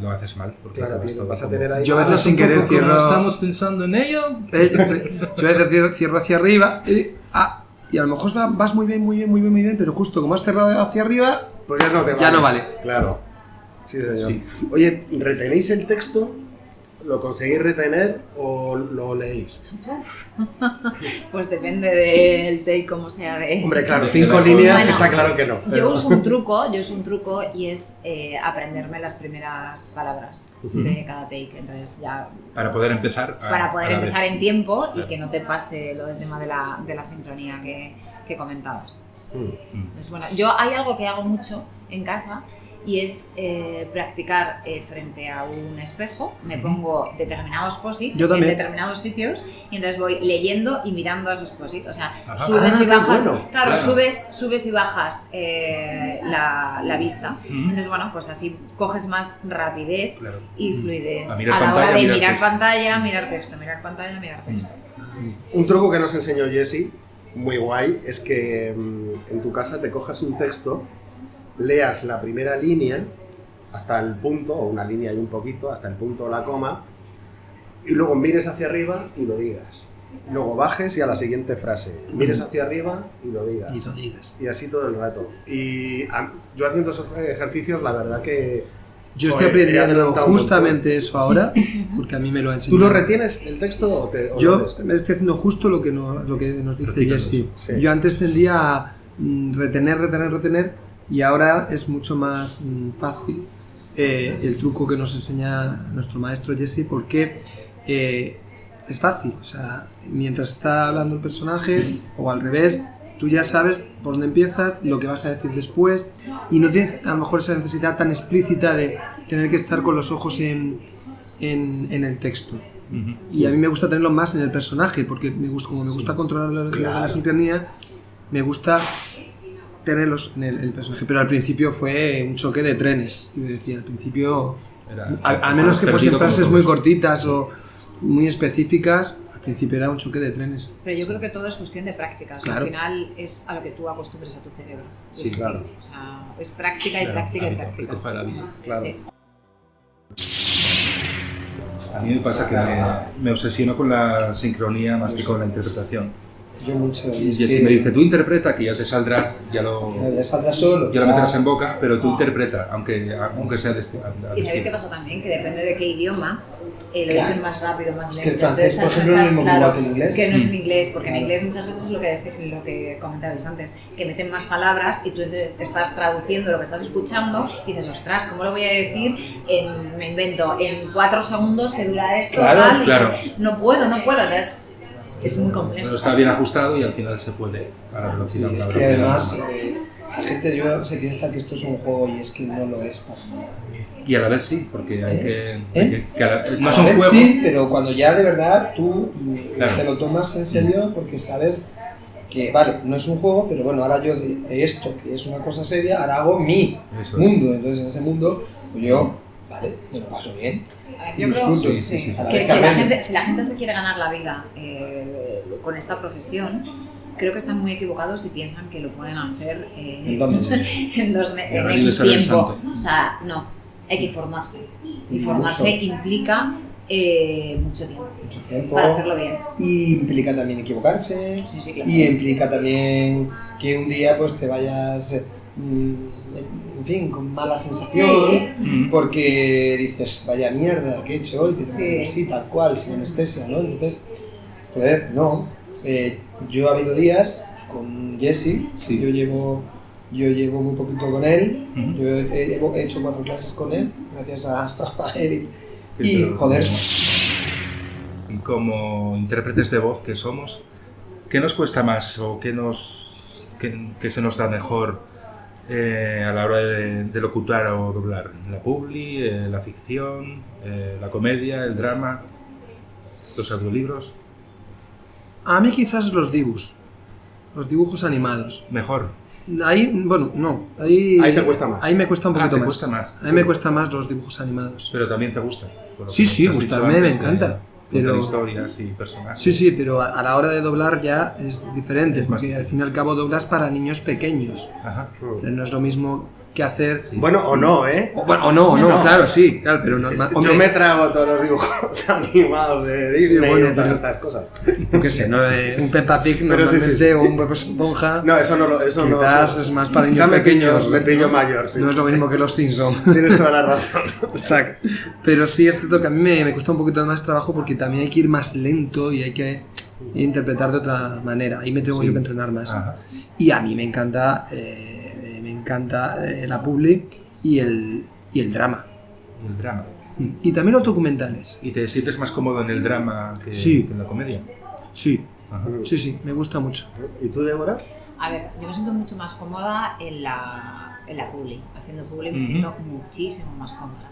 lo haces mal, porque claro, vas a tener ahí. Yo a veces sin querer cierro. ¿Estamos pensando en ello? Yo a veces cierro hacia arriba y a lo mejor vas muy bien, pero justo como has cerrado hacia arriba, pues ya no vale. Claro. Sí, señor. Sí. Oye, ¿retenéis el texto? ¿Lo conseguís retener o lo leéis? Pues depende del take, como sea de... Hombre, claro, 5 líneas está claro que no. Yo uso un truco y es aprenderme las primeras palabras de cada take. Entonces ya... Para poder empezar en tiempo, claro. Y que no te pase lo del tema de la sincronía que comentabas. Entonces, bueno, hay algo que hago mucho en casa, y es practicar frente a un espejo. Me pongo determinados post-it en determinados sitios, y entonces voy leyendo y mirando a esos post-it. O sea, subes y bajas, claro. subes y bajas la vista. Entonces, bueno, pues así coges más rapidez y fluidez a la hora de mirar pantalla, mirar texto, mirar pantalla, mirar texto. Un truco que nos enseñó Jessy, muy guay, es que en tu casa te cojas un texto, leas la primera línea hasta el punto, o una línea y un poquito, hasta el punto o la coma, y luego mires hacia arriba y lo digas. Luego bajes y a la siguiente frase, mires hacia arriba y lo digas. Y así todo el rato. Y yo haciendo esos ejercicios, la verdad que... Yo estoy aprendiendo justamente eso ahora, porque a mí me lo ha enseñado. ¿Tú lo retienes el texto o yo me estoy haciendo justo lo que nos dice Jessy. Sí. Yo antes tendía a retener, y ahora es mucho más fácil el truco que nos enseña nuestro maestro Jessy, porque es fácil. O sea, mientras está hablando el personaje, o al revés, tú ya sabes por dónde empiezas, lo que vas a decir después, y no tienes a lo mejor esa necesidad tan explícita de tener que estar con los ojos en el texto. Y a mí me gusta tenerlo más en el personaje, porque como me gusta controlar la sincronía, me gusta tenerlos en el personaje. Pero al principio fue un choque de trenes. Yo decía, al principio A menos que fuesen frases muy cortitas o muy específicas, al principio era un choque de trenes. Pero yo creo que todo es cuestión de práctica. O sea, Claro. al final es a lo que tú acostumbres a tu cerebro. Sí, claro. O sea, es práctica y práctica y práctica. Coja la vida. Claro. Sí. A mí me pasa que me obsesiono con la sincronía más que con la interpretación. Yo mucho. Y si me dice, tú interpreta, que ya te saldrá, ya saldrá solo. lo meterás en boca, pero tú interpreta, aunque sea Y sabéis qué pasa también, que depende de qué idioma, lo dicen más rápido, más lento. Es que el francés, Entonces, por ejemplo, no es el mismo claro, que el inglés. que no es el inglés, porque en inglés muchas veces es lo que comentabais antes, que meten más palabras y tú estás traduciendo lo que estás escuchando y dices, ostras, ¿cómo lo voy a decir? Me invento, en 4 segundos que dura esto, Claro, tal, y claro. dices, no puedo, entonces es muy complejo. Pero está bien ajustado y al final se puede a la velocidad. Es la que velocidad además normal. la gente se piensa que esto es un juego y es que no lo es para nada. Y a la vez sí, porque hay ¿Eh? que no A es un ver, juego. sí, pero cuando ya de verdad tú Claro. te lo tomas en serio porque sabes que, vale, no es un juego, pero bueno, ahora yo de esto, que es una cosa seria, ahora hago mi Eso es. mundo. Entonces en ese mundo, pues yo, vale, me lo paso bien. A ver, yo creo Disfruto, sí, sí, sí. A la que vez la aprendo. gente, si la gente se quiere ganar la vida con esta profesión, creo que están muy equivocados si piensan que lo pueden hacer En 2 meses. en Ahora X ni de tiempo. santo. O sea, no, hay que formarse. Y Mucho. formarse implica mucho tiempo Mucho tiempo. para hacerlo bien. Y implica también equivocarse. Sí, sí, claro. Y implica también que un día pues te vayas, en fin, con mala sensación. Sí. Porque dices, vaya mierda, ¿qué he hecho hoy? Pero Sí. así, tal cual, sin anestesia, ¿no? Entonces, joder, no. Yo ha habido días pues, con Jesse, Sí. yo llevo muy poquito con él, Ujú. yo he hecho 4 clases con él, gracias a Eric. Qué Y, pero- joder, Y como intérpretes de voz que somos, ¿qué nos cuesta más o qué se nos da mejor a la hora de locutar o doblar? ¿La publi, la ficción, la comedia, el drama, los audiolibros? a mí quizás los dibujos animados. Mejor. Ahí, bueno, no, ahí Ahí te cuesta más. Ahí me cuesta un poquito te más. cuesta más. A mí me cuesta más los dibujos animados. Pero también te gusta. por lo Sí, que sí, nos has dicho gustarme me antes de encanta, contar pero- historias y personajes. Sí, sí, pero a la hora de doblar ya es diferente, Es más porque al fin y al cabo doblas para niños pequeños. Ajá. O sea, no es lo mismo que hacer... Bueno, o no, ¿eh? O no, No. claro, sí, claro, pero normal. Yo me trago todos los dibujos animados de Disney bueno, y de todas pero- estas cosas. Yo qué sé, ¿no? Un Peppa Pig Pero normalmente sí, sí, sí. o un Bob Esponja, No, eso no lo. Eso no, quizás eso- es más para niños ya me pequeños. Pillo, me pillo mayor, sí. No es lo mismo que los Simpsons. Tienes toda la razón. Exacto. Pero sí es cierto que a mí me cuesta un poquito más trabajo porque también hay que ir más lento y hay que interpretar de otra manera. Ahí me tengo Sí. yo que entrenar más. Ajá. Y a mí me encanta la publi y el drama. Y el drama. Y también los documentales. ¿Y te sientes más cómodo en el drama que, Sí. que en la comedia? Sí, Ajá. sí, me gusta mucho. ¿Y tú, Débora? A ver, yo me siento mucho más cómoda en la publi. Haciendo publi me Ujú. siento muchísimo más cómoda.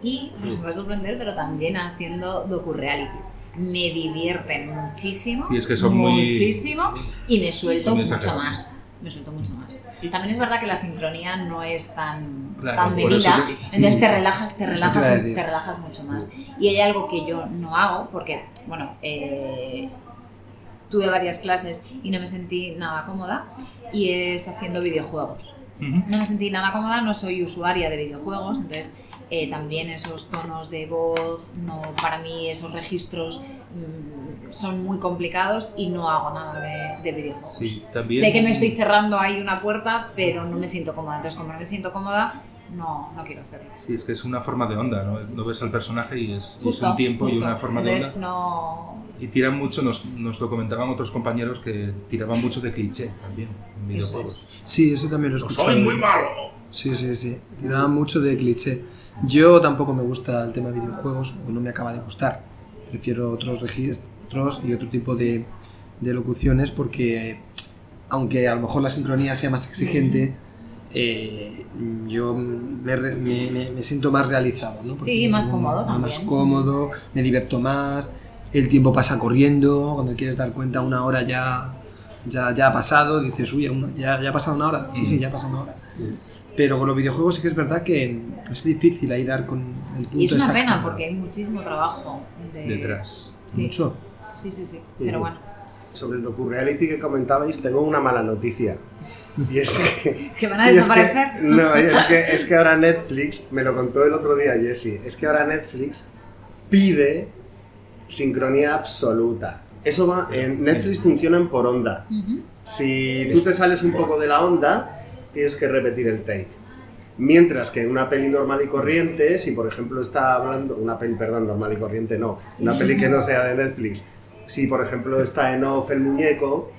Y os va a sorprender, pero también haciendo docu-realities. Me divierten muchísimo. Sí, es que son muy- muchísimo y me suelto son muy mucho exagerados. más. Me suelto mucho más. También es verdad que la sincronía no es tan, Claro, tan por medida, eso que- sí, entonces sí, te sí. relajas, te Eso relajas, te iba a decir. te relajas mucho más. Y hay algo que yo no hago, porque, bueno, tuve varias clases y no me sentí nada cómoda, y es haciendo videojuegos. Ujú. No me sentí nada cómoda, no soy usuaria de videojuegos, entonces también esos tonos de voz, no, para mí esos registros son muy complicados y no hago nada de videojuegos. Sí, también. Sé que me estoy cerrando ahí una puerta, pero no me siento cómoda, entonces como no me siento cómoda, no quiero hacerlo. Sí, es que es una forma de onda, ¿no? No ves al personaje y es Justo, un tiempo y justo. una forma de Entonces onda. no... Y tiran mucho, nos lo comentaban otros compañeros que tiraban mucho de cliché también en Eso videojuegos. Sí, eso también lo he escuchado. ¡Soy muy malo! Sí. Tiraba mucho de cliché. Yo tampoco me gusta el tema de videojuegos, o no me acaba de gustar. Prefiero otros registros y otro tipo de locuciones porque, aunque a lo mejor la sincronía sea más exigente, yo me siento más realizado, ¿no? Porque Sí, más cómodo también. Más cómodo, me divierto más, el tiempo pasa corriendo, cuando quieres dar cuenta 1 hora ya ya ha pasado, dices, uy, ya ha pasado una hora, sí, ya ha pasado una hora. Pero con los videojuegos sí que es verdad que es difícil ahí dar con el punto. Y es una exacto. pena porque hay muchísimo trabajo detrás. Sí. Mucho. Sí, pero bueno. Sobre el docu-reality que comentabais, tengo una mala noticia. Y es que... ¿Que van a desaparecer? Es que ahora Netflix, me lo contó el otro día Jessie, es que ahora Netflix pide sincronía absoluta. Eso va, en Netflix funcionan por onda. Si tú te sales un poco de la onda, tienes que repetir el take. Mientras que en una peli normal y corriente, si por ejemplo está hablando, una peli que no sea de Netflix, si por ejemplo está en off el muñeco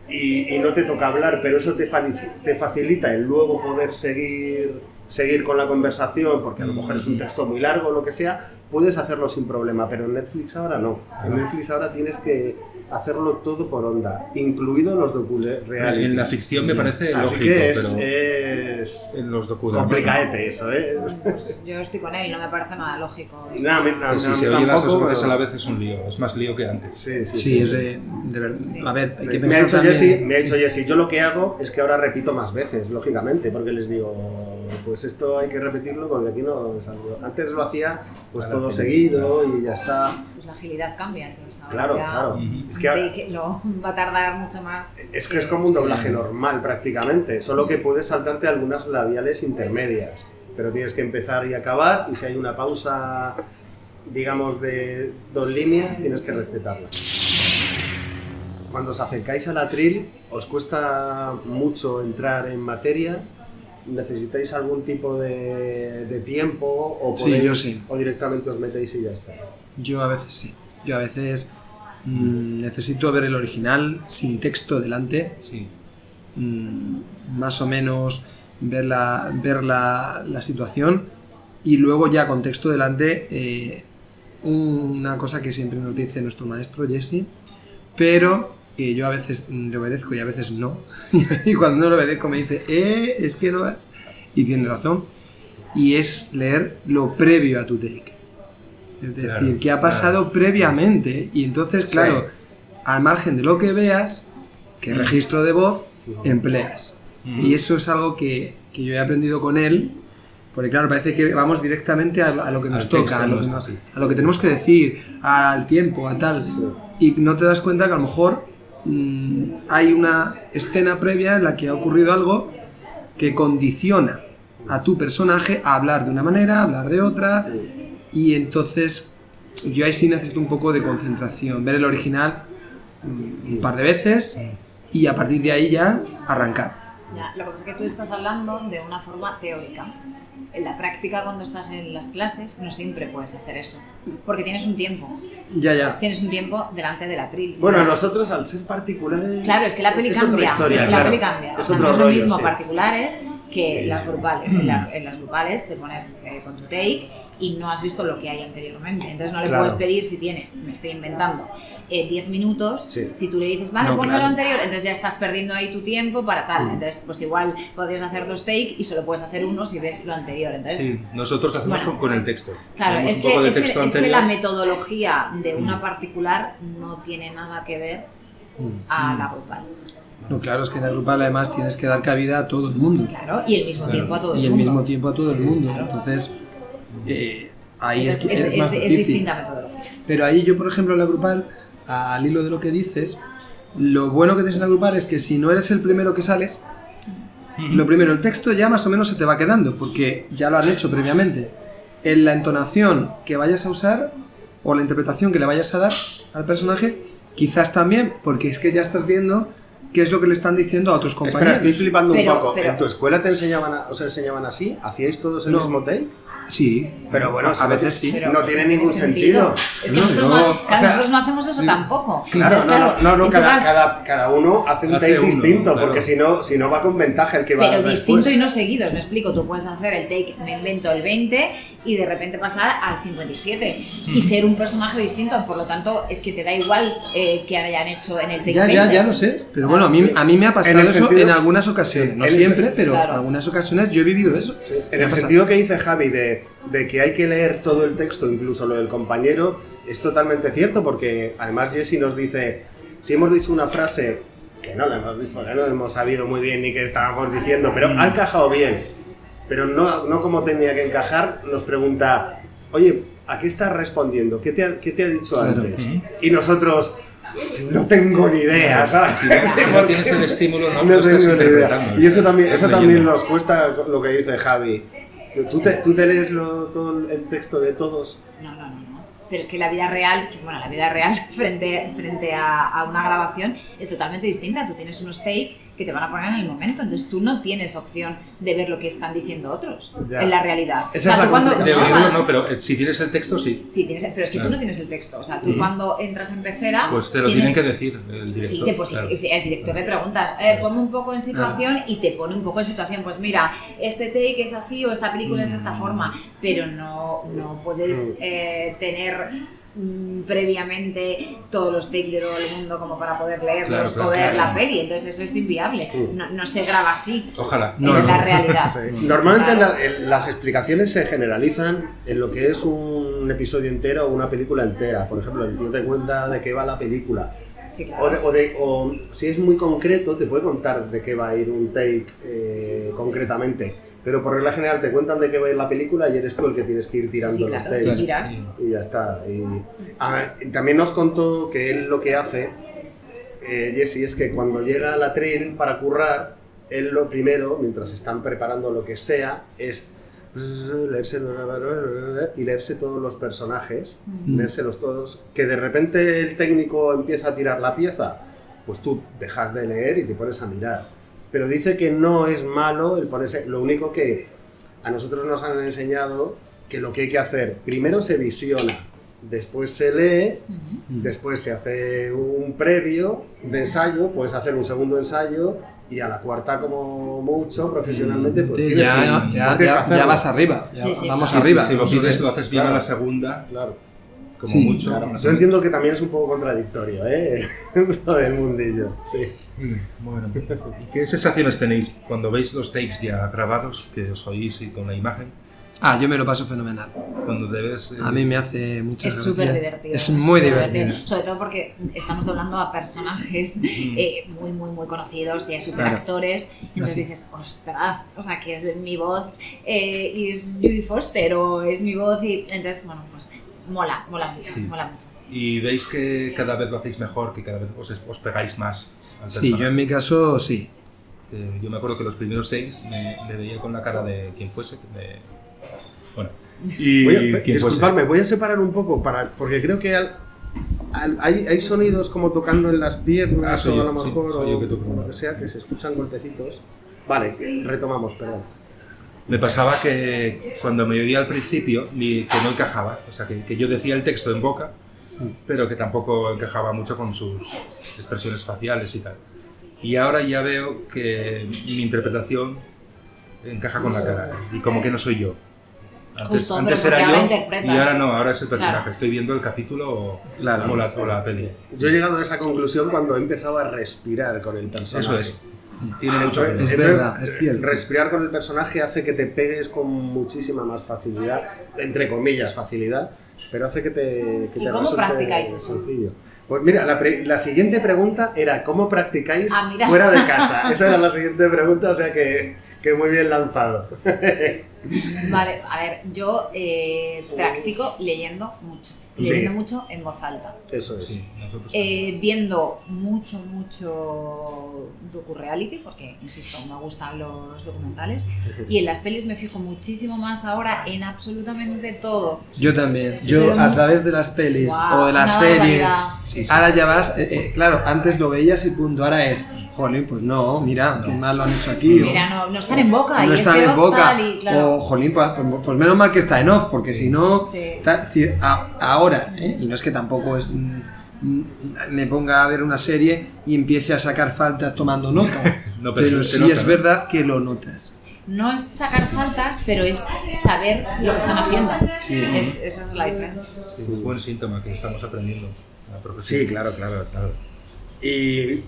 y no te toca hablar, pero eso te facilita el luego poder seguir con la conversación, porque a lo mejor es un texto muy largo o lo que sea, puedes hacerlo sin problema, pero en Netflix ahora no. En Netflix ahora tienes que hacerlo todo por onda, incluido los docu-reality. En la ficción me parece así lógico, que pero en los complicadete eso, ¿eh? Pues yo estoy con él, no me parece nada lógico. Si se oye las dos voces a la vez es un lío, es más lío que antes. Sí, es de verdad. Sí. A ver, hay que me ha dicho Jessie, yo lo que hago es que ahora repito más veces, lógicamente, porque les digo, pues esto hay que repetirlo porque aquí no salgo. Antes lo hacía pues todo seguido y ya está. Pues la agilidad cambia, entonces ahora claro. Es que no va a tardar mucho más. Es que es como un doblaje normal prácticamente, solo que puedes saltarte algunas labiales intermedias, pero tienes que empezar y acabar, y si hay una pausa, digamos, de 2 líneas, tienes que respetarla. Cuando os acercáis al atril, ¿os cuesta mucho entrar en materia? ¿Necesitáis algún tipo de tiempo o podéis, yo sí. O directamente os metéis y ya está? Yo a veces sí. Yo a veces necesito ver el original sin texto delante. Sí. Más o menos ver la situación y luego ya con texto delante una cosa que siempre nos dice nuestro maestro Jessie, pero que yo a veces le obedezco y a veces no. Y cuando no le obedezco me dice, es que no vas. Y tiene razón. Y es leer lo previo a tu take. Es decir, que ha pasado previamente. Y entonces, claro, al margen de lo que veas, ¿qué registro de voz empleas? Y eso es algo que yo he aprendido con él. Porque claro, parece que vamos directamente a lo que nos toca, a lo que tenemos que decir, al tiempo, a tal. Y no te das cuenta que a lo mejor hay una escena previa en la que ha ocurrido algo que condiciona a tu personaje a hablar de una manera, a hablar de otra, y entonces yo ahí sí necesito un poco de concentración, ver el original un par de veces y a partir de ahí ya arrancar. Ya, lo que pasa es que tú estás hablando de una forma teórica. En la práctica, cuando estás en las clases, no siempre puedes hacer eso, porque tienes un tiempo. Ya. Tienes un tiempo delante del atril. Bueno, nosotros al ser particulares... Claro, es que la peli cambia. Historia, la peli cambia. Es no es lo mismo sí. Particulares que las grupales. En las grupales te pones con tu take y no has visto lo que hay anteriormente. Entonces no le puedes pedir, si tienes, me estoy inventando, 10 minutos, si tú le dices, vale, ponme lo anterior, entonces ya estás perdiendo ahí tu tiempo para tal. Entonces, pues igual podrías hacer 2 take y solo puedes hacer uno si ves lo anterior. Entonces, sí, nosotros hacemos con el texto. Claro, es que la metodología de una particular no tiene nada que ver a la grupal. No, claro, es que en la grupal además tienes que dar cabida a todo el mundo. Claro, y el mismo tiempo a todo el mundo. Y el mismo tiempo a todo el mundo. Entonces, ahí es más difícil. Es distinta metodología. Pero ahí yo, por ejemplo, en la grupal, al hilo de lo que dices, lo bueno que tienes en la grupal es que si no eres el primero que sales, lo primero, el texto ya más o menos se te va quedando, porque ya lo han hecho previamente. En la entonación que vayas a usar, o la interpretación que le vayas a dar al personaje, quizás también, porque es que ya estás viendo qué es lo que le están diciendo a otros compañeros. Espera, estoy flipando un poco. ¿En tu escuela os enseñaban así? ¿Hacíais todos el mismo take? Sí, pero bueno, a veces sí. No tiene ningún sentido. Es que nosotros no hacemos eso tampoco. Claro, cada uno hace un take distinto, porque si no va con ventaja el que va pero después. Distinto y no seguidos, me explico. Tú puedes hacer el take, me invento el 20 y de repente pasar al 57 y ser un personaje distinto, por lo tanto es que te da igual que hayan hecho en el take 20. Ya lo sé, pero bueno, a mí me ha pasado eso en algunas ocasiones, no siempre, pero en algunas ocasiones yo he vivido eso. Sí. En el sentido que dice Javi de que hay que leer todo el texto, incluso lo del compañero, es totalmente cierto, porque además Jessie nos dice, si hemos dicho una frase que no lo hemos visto, porque no hemos sabido muy bien ni qué estábamos diciendo, pero ha encajado bien, pero no como tenía que encajar, nos pregunta, oye, ¿a qué estás respondiendo? ¿Qué te ha dicho antes? Y nosotros, no tengo ni idea, ¿sabes? Si no tienes el estímulo, no estás interpretando. Y eso también nos cuesta lo que dice Javi. ¿Tú te lees todo el texto de todos? No. Pero es que la vida real frente a una grabación es totalmente distinta. Tú tienes unos take que te van a poner en el momento, entonces tú no tienes opción de ver lo que están diciendo otros en la realidad. Pero si tienes el texto, sí. Sí, pero es que tú no tienes el texto. O sea, tú cuando entras en pecera... Pues te lo tienen que decir el director. Sí, el director le preguntas, ponme un poco en situación y te pone un poco en situación. Pues mira, este take es así o esta película es de esta forma, pero no puedes tener previamente todos los takes de todo el mundo como para poder leerlos o ver la peli, entonces eso es inviable, no se graba así. Ojalá. En la realidad. Sí. Normalmente las explicaciones se generalizan en lo que es un episodio entero o una película entera. Por ejemplo, el tío te cuenta de qué va la película. Sí, claro. O si es muy concreto, te puede contar de qué va a ir un take concretamente. Pero por regla general te cuentan de qué va a ir la película y eres tú el que tienes que ir tirando los takes. Y ya está. Y también nos contó que él lo que hace, Jesse, es que cuando llega al atril para currar, él lo primero, mientras están preparando lo que sea, es leerse todos los personajes, leérselos todos, que de repente el técnico empieza a tirar la pieza, pues tú dejas de leer y te pones a mirar. Pero dice que no es malo el ponerse... Lo único que a nosotros nos han enseñado que lo que hay que hacer, primero se visiona, después se lee, después se hace un previo de ensayo, puedes hacer un segundo ensayo y a la cuarta como mucho, profesionalmente, pues ya vas arriba, vamos arriba. Si lo pides, lo haces bien a la segunda. Claro. Como mucho. Claro. Yo entiendo que también es un poco contradictorio, lo del mundillo, sí. Bueno, ¿y qué sensaciones tenéis cuando veis los takes ya grabados, que os oís y con la imagen? Yo me lo paso fenomenal. Cuando te ves... A mí me hace mucha gracia. Es súper divertido. Es muy divertido. Sobre todo porque estamos doblando a personajes muy conocidos y a superactores. Y entonces dices, ostras, o sea, que es mi voz y es Judy Foster o es mi voz y... Entonces, bueno, pues mola mucho. ¿Y veis que cada vez lo hacéis mejor, que cada vez os pegáis más? Sí, yo en mi caso sí. Yo me acuerdo que los primeros takes me veía con la cara de quien fuese. Bueno, disculpadme, voy a separar un poco porque creo que hay sonidos como tocando en las piernas o a lo mejor o lo que sea, que se escuchan golpecitos. Vale, retomamos, perdón. Me pasaba que cuando me oía al principio que no encajaba, o sea que yo decía el texto en boca, pero que tampoco encajaba mucho con sus expresiones faciales y tal. Y ahora ya veo que mi interpretación encaja con la cara y como que no soy yo. Antes era yo y ahora no, ahora es el personaje. Claro. Estoy viendo el capítulo o la peli. Yo he llegado a esa conclusión cuando he empezado a respirar con el personaje. Eso es. Tiene mucho que ver. Es verdad, es cierto. Respirar con el personaje hace que te pegues con muchísima más facilidad, entre comillas facilidad, pero hace que te ¿Y cómo practicáis eso? Sencillo. Pues mira, la siguiente pregunta era ¿cómo practicáis fuera de casa? Esa era la siguiente pregunta, o sea que muy bien lanzado. Vale, a ver, yo practico leyendo mucho en voz alta. Eso es. Sí, viendo mucho docu-reality, porque, insisto, me gustan los documentales, y en las pelis me fijo muchísimo más ahora en absolutamente todo. Yo también. Yo a través de las pelis o de las series, ahora ya vas, claro, antes lo veías y punto, ahora es, jolín, pues no, mira, qué mal lo han hecho aquí. Mira, no están en boca. No y están en boca. Claro. O, jolín, pues menos mal que está en off, porque si no, ahora, y no es que tampoco me ponga a ver una serie y empiece a sacar faltas tomando nota, pero sí es verdad que lo notas. No es sacar faltas, pero es saber lo que están haciendo. Sí. Esa es la diferencia. Sí, un buen síntoma que estamos aprendiendo. Sí, claro. Y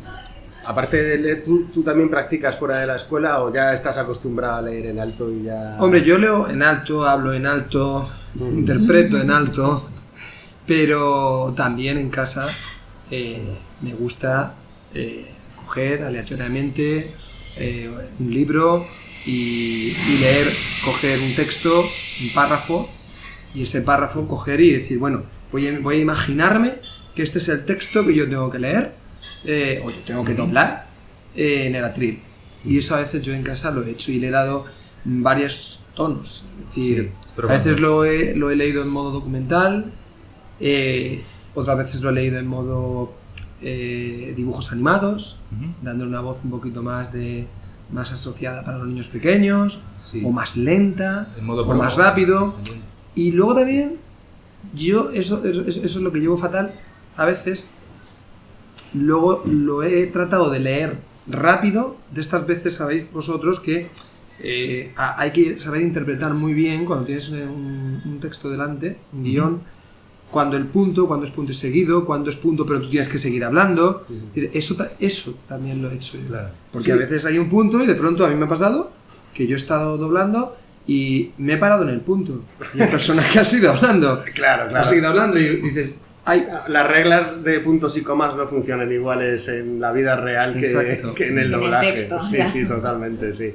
aparte de leer, ¿tú también practicas fuera de la escuela o ya estás acostumbrado a leer en alto y ya...? Hombre, yo leo en alto, hablo en alto, interpreto en alto, pero también en casa me gusta coger aleatoriamente un libro y leer, coger un texto, un párrafo, y ese párrafo coger y decir, bueno, voy a imaginarme que este es el texto que yo tengo que leer o yo tengo que doblar en el atril. Y eso a veces yo en casa lo he hecho y le he dado varios tonos. Es decir, a veces lo he leído en modo documental, otras veces lo he leído en modo dibujos animados, dándole una voz un poquito más asociada para los niños pequeños, o más lenta, o más rápido. Y luego también, yo eso es lo que llevo fatal a veces. Luego lo he tratado de leer rápido, de estas veces sabéis vosotros que hay que saber interpretar muy bien cuando tienes un texto delante, un guión, cuando es punto y seguido, cuando es punto pero tú tienes que seguir hablando. Eso también lo he hecho yo. Claro. Porque a veces hay un punto y de pronto a mí me ha pasado que yo he estado doblando y me he parado en el punto y el personaje ha seguido hablando. Claro. Ha seguido hablando y dices... Las reglas de puntos y comas no funcionan iguales en la vida real que en el doblaje. Texto, sí, totalmente, sí.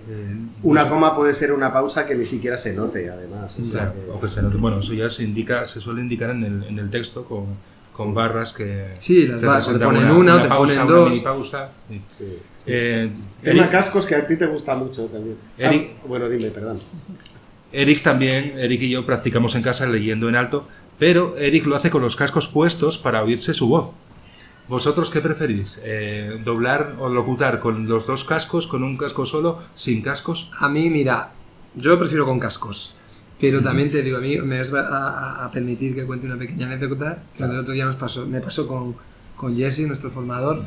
Una coma puede ser una pausa que ni siquiera se note, además. Claro, o que se note. Bueno, eso ya se suele indicar en el texto con barras que... Sí, las barras, te ponen una o te pausa, ponen dos. Una mini pausa. Sí. Tema cascos, que a ti te gusta mucho también. Eric, bueno, dime, perdón. Eric y yo practicamos en casa leyendo en alto, pero Eric lo hace con los cascos puestos para oírse su voz. ¿Vosotros qué preferís? ¿Doblar o locutar con los dos cascos, con un casco solo, sin cascos? A mí, mira, yo prefiero con cascos, pero también te digo, a mí me vas a permitir que cuente una pequeña anécdota que el otro día me pasó con Jesse, nuestro formador,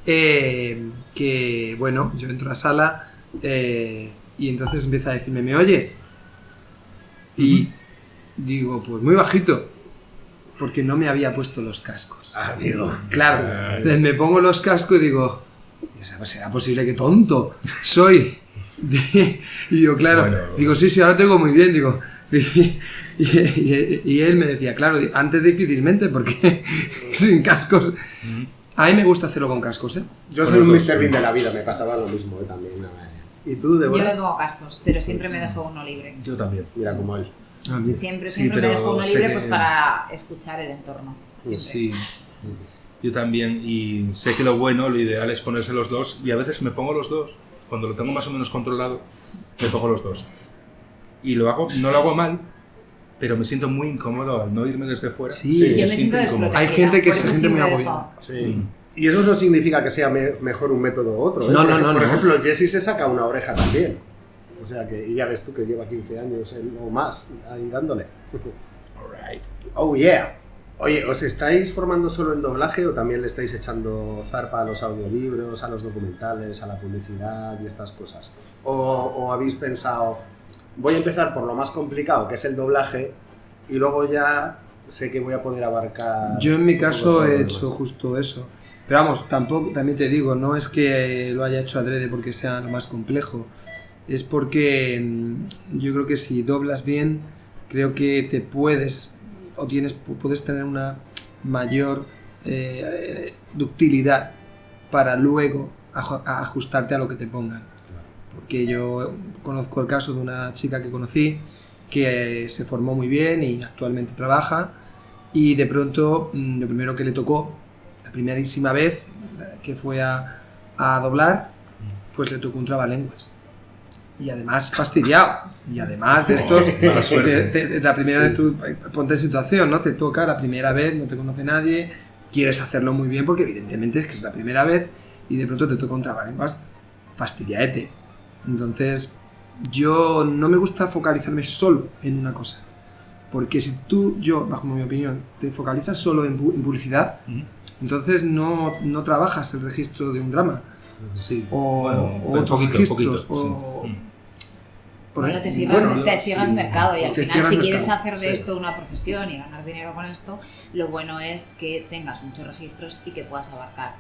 que, bueno, yo entro a la sala y entonces empieza a decirme, ¿me oyes? Y digo, pues muy bajito, porque no me había puesto los cascos. Digo. Claro, entonces me pongo los cascos y digo, ¿será posible que tonto soy? Y digo, claro, bueno, digo, sí, ahora te oigo muy bien, digo. Y él me decía, claro, antes difícilmente, porque sin cascos. A mí me gusta hacerlo con cascos, ¿eh? Yo soy un Mr. Bean de la vida, me pasaba lo mismo también. ¿Y tú, Débora? Yo me pongo cascos, pero siempre me dejo uno libre. Yo también. Mira como él. Siempre me dejo uno libre pues para escuchar el entorno. Siempre. Sí, yo también, y sé que lo ideal es ponerse los dos, y a veces me pongo los dos, cuando lo tengo más o menos controlado, me pongo los dos. Y no lo hago mal, pero me siento muy incómodo al no irme desde fuera. Sí, yo me siento desprotegida. Hay gente que se siente muy agobiada. Sí. Y eso no significa que sea mejor un método u otro. No. Por ejemplo, Jesse se saca una oreja también. O sea que, y ya ves tú que lleva 15 años o más ahí dándole. Alright. Oh yeah. Oye, ¿os estáis formando solo en doblaje o también le estáis echando zarpa a los audiolibros, a los documentales, a la publicidad y estas cosas? ¿O habéis pensado, voy a empezar por lo más complicado, que es el doblaje, y luego ya sé que voy a poder abarcar... Yo en mi caso he hecho justo eso. Pero vamos, también te digo, no es que lo haya hecho adrede porque sea lo más complejo. Es porque yo creo que si doblas bien, creo que te puedes tener una mayor ductilidad para luego ajustarte a lo que te pongan. Porque yo conozco el caso de una chica que conocí que se formó muy bien y actualmente trabaja, y de pronto lo primero que le tocó, la primerísima vez que fue a doblar, pues le tocó un trabalenguas. Y además fastidiado, y además de estos, la primera vez tú ponte en situación, ¿no? Te toca la primera vez, no te conoce nadie, quieres hacerlo muy bien porque evidentemente es que es la primera vez y de pronto te toca un trabalenguas, fastidiaete. Entonces yo no me gusta focalizarme solo en una cosa, porque si yo, bajo mi opinión, te focalizas solo en publicidad, entonces no trabajas el registro de un drama. Sí. O otros registros, Bueno, te cierras mercado, y al final si quieres hacer de esto una profesión y ganar dinero con esto, lo bueno es que tengas muchos registros y que puedas abarcar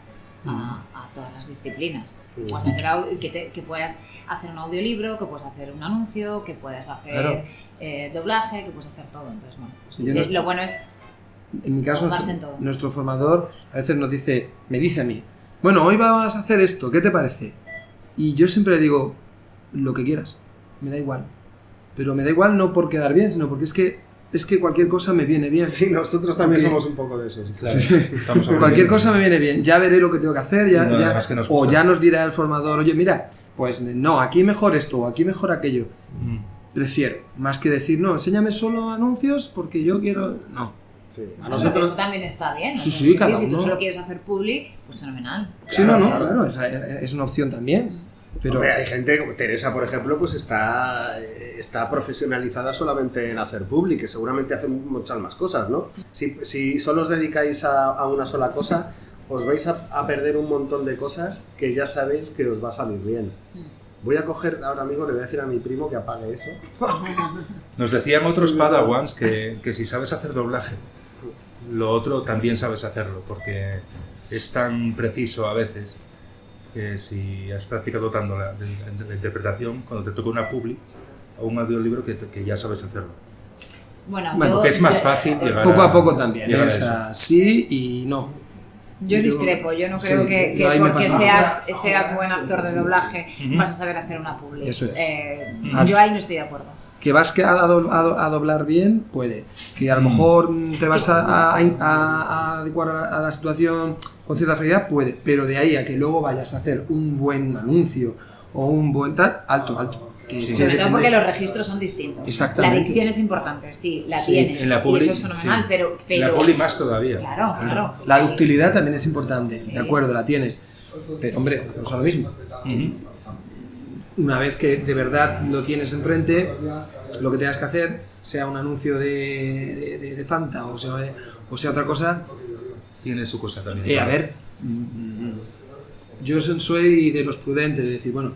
a todas las disciplinas. Que puedas hacer un audiolibro, que puedas hacer un anuncio, que puedas hacer doblaje, que puedas hacer todo. Entonces, bueno, pues lo bueno es en mi caso, nuestro formador a veces me dice a mí, bueno, hoy vas a hacer esto, ¿qué te parece? Y yo siempre le digo, lo que quieras, me da igual. Pero me da igual no por quedar bien, sino porque es que cualquier cosa me viene bien. Sí, nosotros también somos un poco de esos. Claro, sí. Cualquier cosa me viene bien, ya veré lo que tengo que hacer, o ya nos dirá el formador, oye, mira, pues no, aquí mejor esto, o aquí mejor aquello. Prefiero, más que decir, no, enséñame solo anuncios porque yo quiero... No. Sí. A nosotros eso también está bien. Sí, cada uno. Si tú solo quieres hacer public, pues fenomenal. Sí, claro, esa es una opción también. Pero hombre, hay gente, Teresa por ejemplo, pues está profesionalizada solamente en hacer public, que seguramente hace muchas más cosas, ¿no? Si solo os dedicáis a una sola cosa, os vais a perder un montón de cosas que ya sabéis que os va a salir bien. Voy a coger, ahora mismo le voy a decir a mi primo que apague eso. Nos decían otros padawans que si sabes hacer doblaje, lo otro también sabes hacerlo, porque es tan preciso a veces que si has practicado tanto la interpretación, cuando te toca una publi o un audiolibro que ya sabes hacerlo. Bueno, que es más fácil llegar poco a poco también, a sí y no. Yo discrepo, yo no creo que porque seas buen actor de doblaje vas a saber hacer una publi. Eso es. Yo ahí no estoy de acuerdo. Que vas a doblar bien, puede. Que a lo mejor te vas a adecuar a la situación con cierta facilidad, puede. Pero de ahí a que luego vayas a hacer un buen anuncio o un buen tal, alto. Sobre todo porque los registros son distintos. Exactamente. La dicción es importante, sí, la tienes. En la publi, y eso es fenomenal, pero... En la publi más todavía. Claro. La ductilidad también es importante, de acuerdo, la tienes. Pero, hombre, no es lo mismo. Una vez que de verdad lo tienes enfrente, lo que tengas que hacer, sea un anuncio de Fanta o sea otra cosa, tiene su cosa también. A ver, yo soy de los prudentes, de decir, bueno,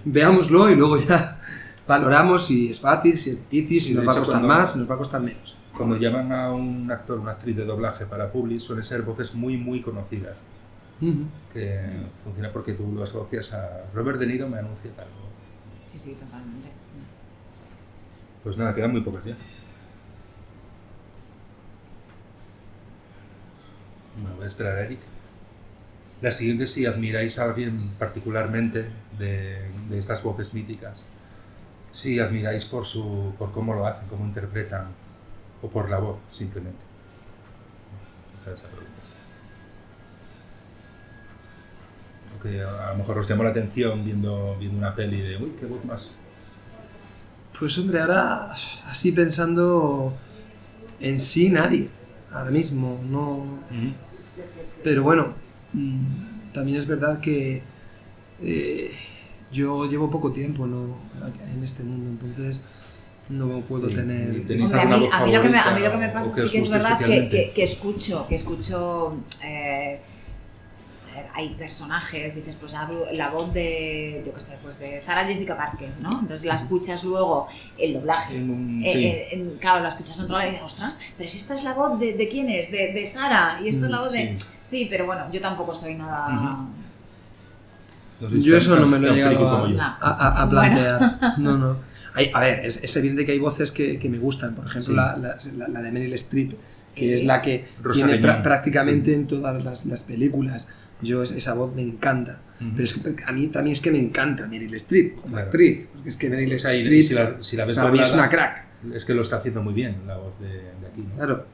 veámoslo y luego ya valoramos si es fácil, si es difícil, si nos va a costar más, si nos va a costar menos. Cuando llaman a un actor, una actriz de doblaje para publi, suelen ser voces muy, muy conocidas. Que funciona porque tú lo asocias a Robert De Niro me anuncia tal. Sí, totalmente. Pues nada, quedan muy pocas ya. Bueno, voy a esperar a Eric. La siguiente, si admiráis a alguien particularmente de estas voces míticas, si admiráis por cómo lo hacen, cómo interpretan, o por la voz, simplemente. Esa es la pregunta. Que a lo mejor os llamó la atención viendo una peli de uy, qué voz más. Pues hombre, ahora así pensando en sí nadie, ahora mismo, no. Pero bueno, también es verdad que yo llevo poco tiempo en este mundo, entonces no puedo tener... Hombre, a mí lo que me pasa sí que es verdad que escucho hay personajes, dices, pues la voz de, yo qué sé, pues de Sarah Jessica Parker, ¿no? Entonces la escuchas luego, el doblaje, claro, la escuchas en otro lado y dices, ostras, pero si esta es la voz de ¿quién es? De Sara, y esto es la voz de... Sí, pero bueno, yo tampoco soy nada... Yo eso no me lo he llegado a plantear. Bueno. No. A ver, es evidente que hay voces que me gustan, por ejemplo la de Meryl Streep, que es la que Rosa tiene Reñón, prácticamente en todas las películas. Esa voz me encanta. Pero es que a mí también es que me encanta Meryl Streep como actriz, porque es que Meryl Streep si la ves para mí es una crack. Es que lo está haciendo muy bien la voz de aquí, ¿no? Claro.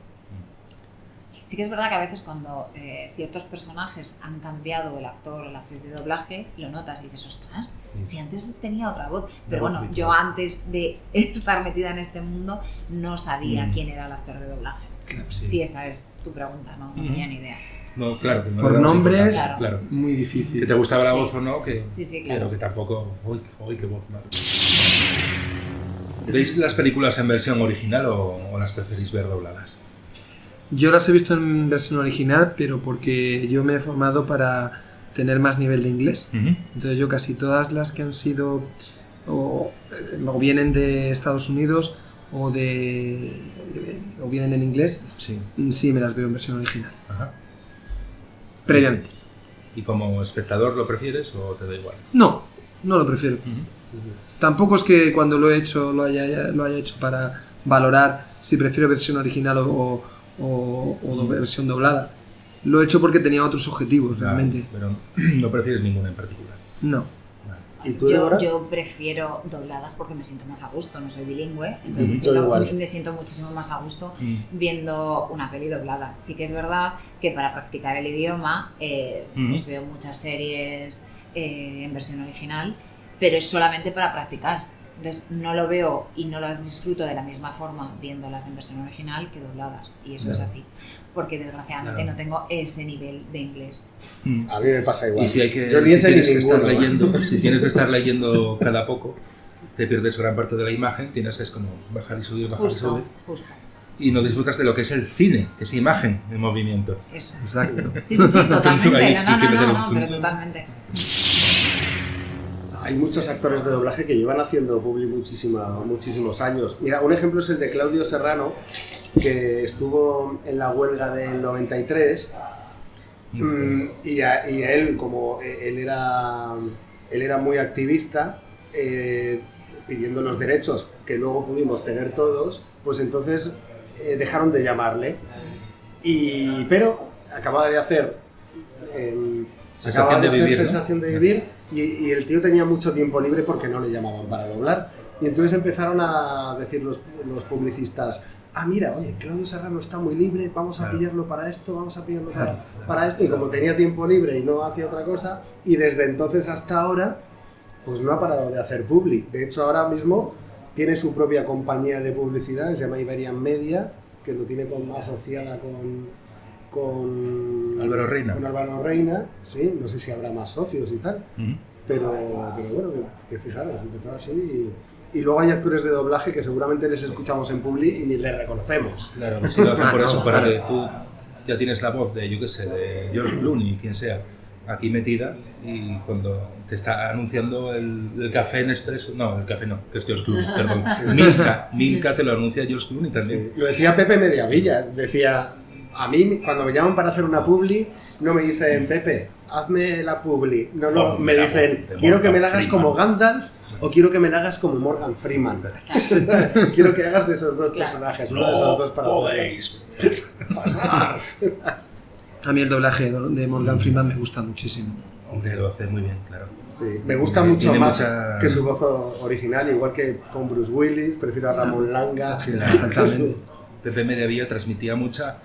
Sí que es verdad que a veces cuando ciertos personajes han cambiado el actor o la actriz de doblaje, lo notas y dices, ostras, si antes tenía otra voz. Pero bueno, yo antes de estar metida en este mundo no sabía quién era el actor de doblaje. Claro, sí, esa es tu pregunta, no tenía ni idea. No, claro, que no por nombres, claro. Muy difícil. Que te gustaba la voz o no, que claro. Pero que tampoco... Uy, qué voz mal. ¿Veis las películas en versión original o las preferís ver dobladas? Yo las he visto en versión original, pero porque yo me he formado para tener más nivel de inglés. Entonces yo casi todas las que han sido o vienen de Estados Unidos o vienen en inglés, sí me las veo en versión original. Ajá. Previamente. ¿Y como espectador lo prefieres o te da igual? No lo prefiero. Tampoco es que cuando lo haya hecho para valorar si prefiero versión original o versión doblada. lo he hecho porque tenía otros objetivos, Claro, realmente. pero no prefieres ninguna en particular. No. ¿Y tú, Débora? Yo prefiero dobladas porque me siento más a gusto, no soy bilingüe, entonces me siento muchísimo más a gusto viendo una peli doblada. Sí que es verdad que para practicar el idioma pues veo muchas series en versión original, pero es solamente para practicar. Entonces no lo veo y no lo disfruto de la misma forma viéndolas en versión original que dobladas, y eso es así, porque desgraciadamente no tengo ese nivel de inglés. A mí me pasa igual. Y si Yo ni si tienes que estar ninguno. leyendo, si tienes que estar leyendo cada poco, te pierdes gran parte de la imagen, es como bajar y subir, bajar y subir. Justo. Y no disfrutas de lo que es el cine, que es imagen en movimiento. Eso. Exacto. Sí, totalmente. Ahí, No, pero totalmente. Hay muchos actores de doblaje que llevan haciendo publi muchísimos años. Mira, un ejemplo es el de Claudio Serrano, que estuvo en la huelga del 93, y a él, como él era muy activista, pidiendo los derechos que luego pudimos tener todos, pues entonces dejaron de llamarle. Pero acababa de hacer Sensación de Vivir, y el tío tenía mucho tiempo libre porque no le llamaban para doblar. Y entonces empezaron a decir los publicistas: mira, oye, Claudio Serrano está muy libre, vamos a pillarlo para esto, vamos a pillarlo para esto. Y como tenía tiempo libre y no hacía otra cosa, y desde entonces hasta ahora, pues no ha parado de hacer publi. De hecho, ahora mismo tiene su propia compañía de publicidad, que se llama Iberian Media, que lo tiene asociada con Álvaro Reina. Con Álvaro Reina, sí, no sé si habrá más socios y tal, pero bueno, que fijaros, empezó así. Y luego hay actores de doblaje que seguramente les escuchamos en publi y ni les reconocemos. Claro, pues si lo hacen por eso, para que tú ya tienes la voz de, yo qué sé, de George Clooney, quien sea, aquí metida, y cuando te está anunciando el café en Nespresso, no, el café no, que es George Clooney, perdón, Milka te lo anuncia George Clooney también. Sí. Lo decía Pepe Mediavilla, decía: a mí cuando me llaman para hacer una publi, no me dicen: Pepe, hazme la publi. No, me dicen: quiero que me la hagas como Gandalf o quiero que me la hagas como Morgan Freeman. Quiero que hagas de esos dos personajes, uno de esos dos para podéis pasar. A mí el doblaje de Morgan Freeman me gusta muchísimo. Hombre, lo hace muy bien, claro. Sí, me gusta mucho Tiene más mucha... que su voz original, igual que con Bruce Willis, prefiero a Ramón Langa. Exactamente. Pepe Mediavilla transmitía mucha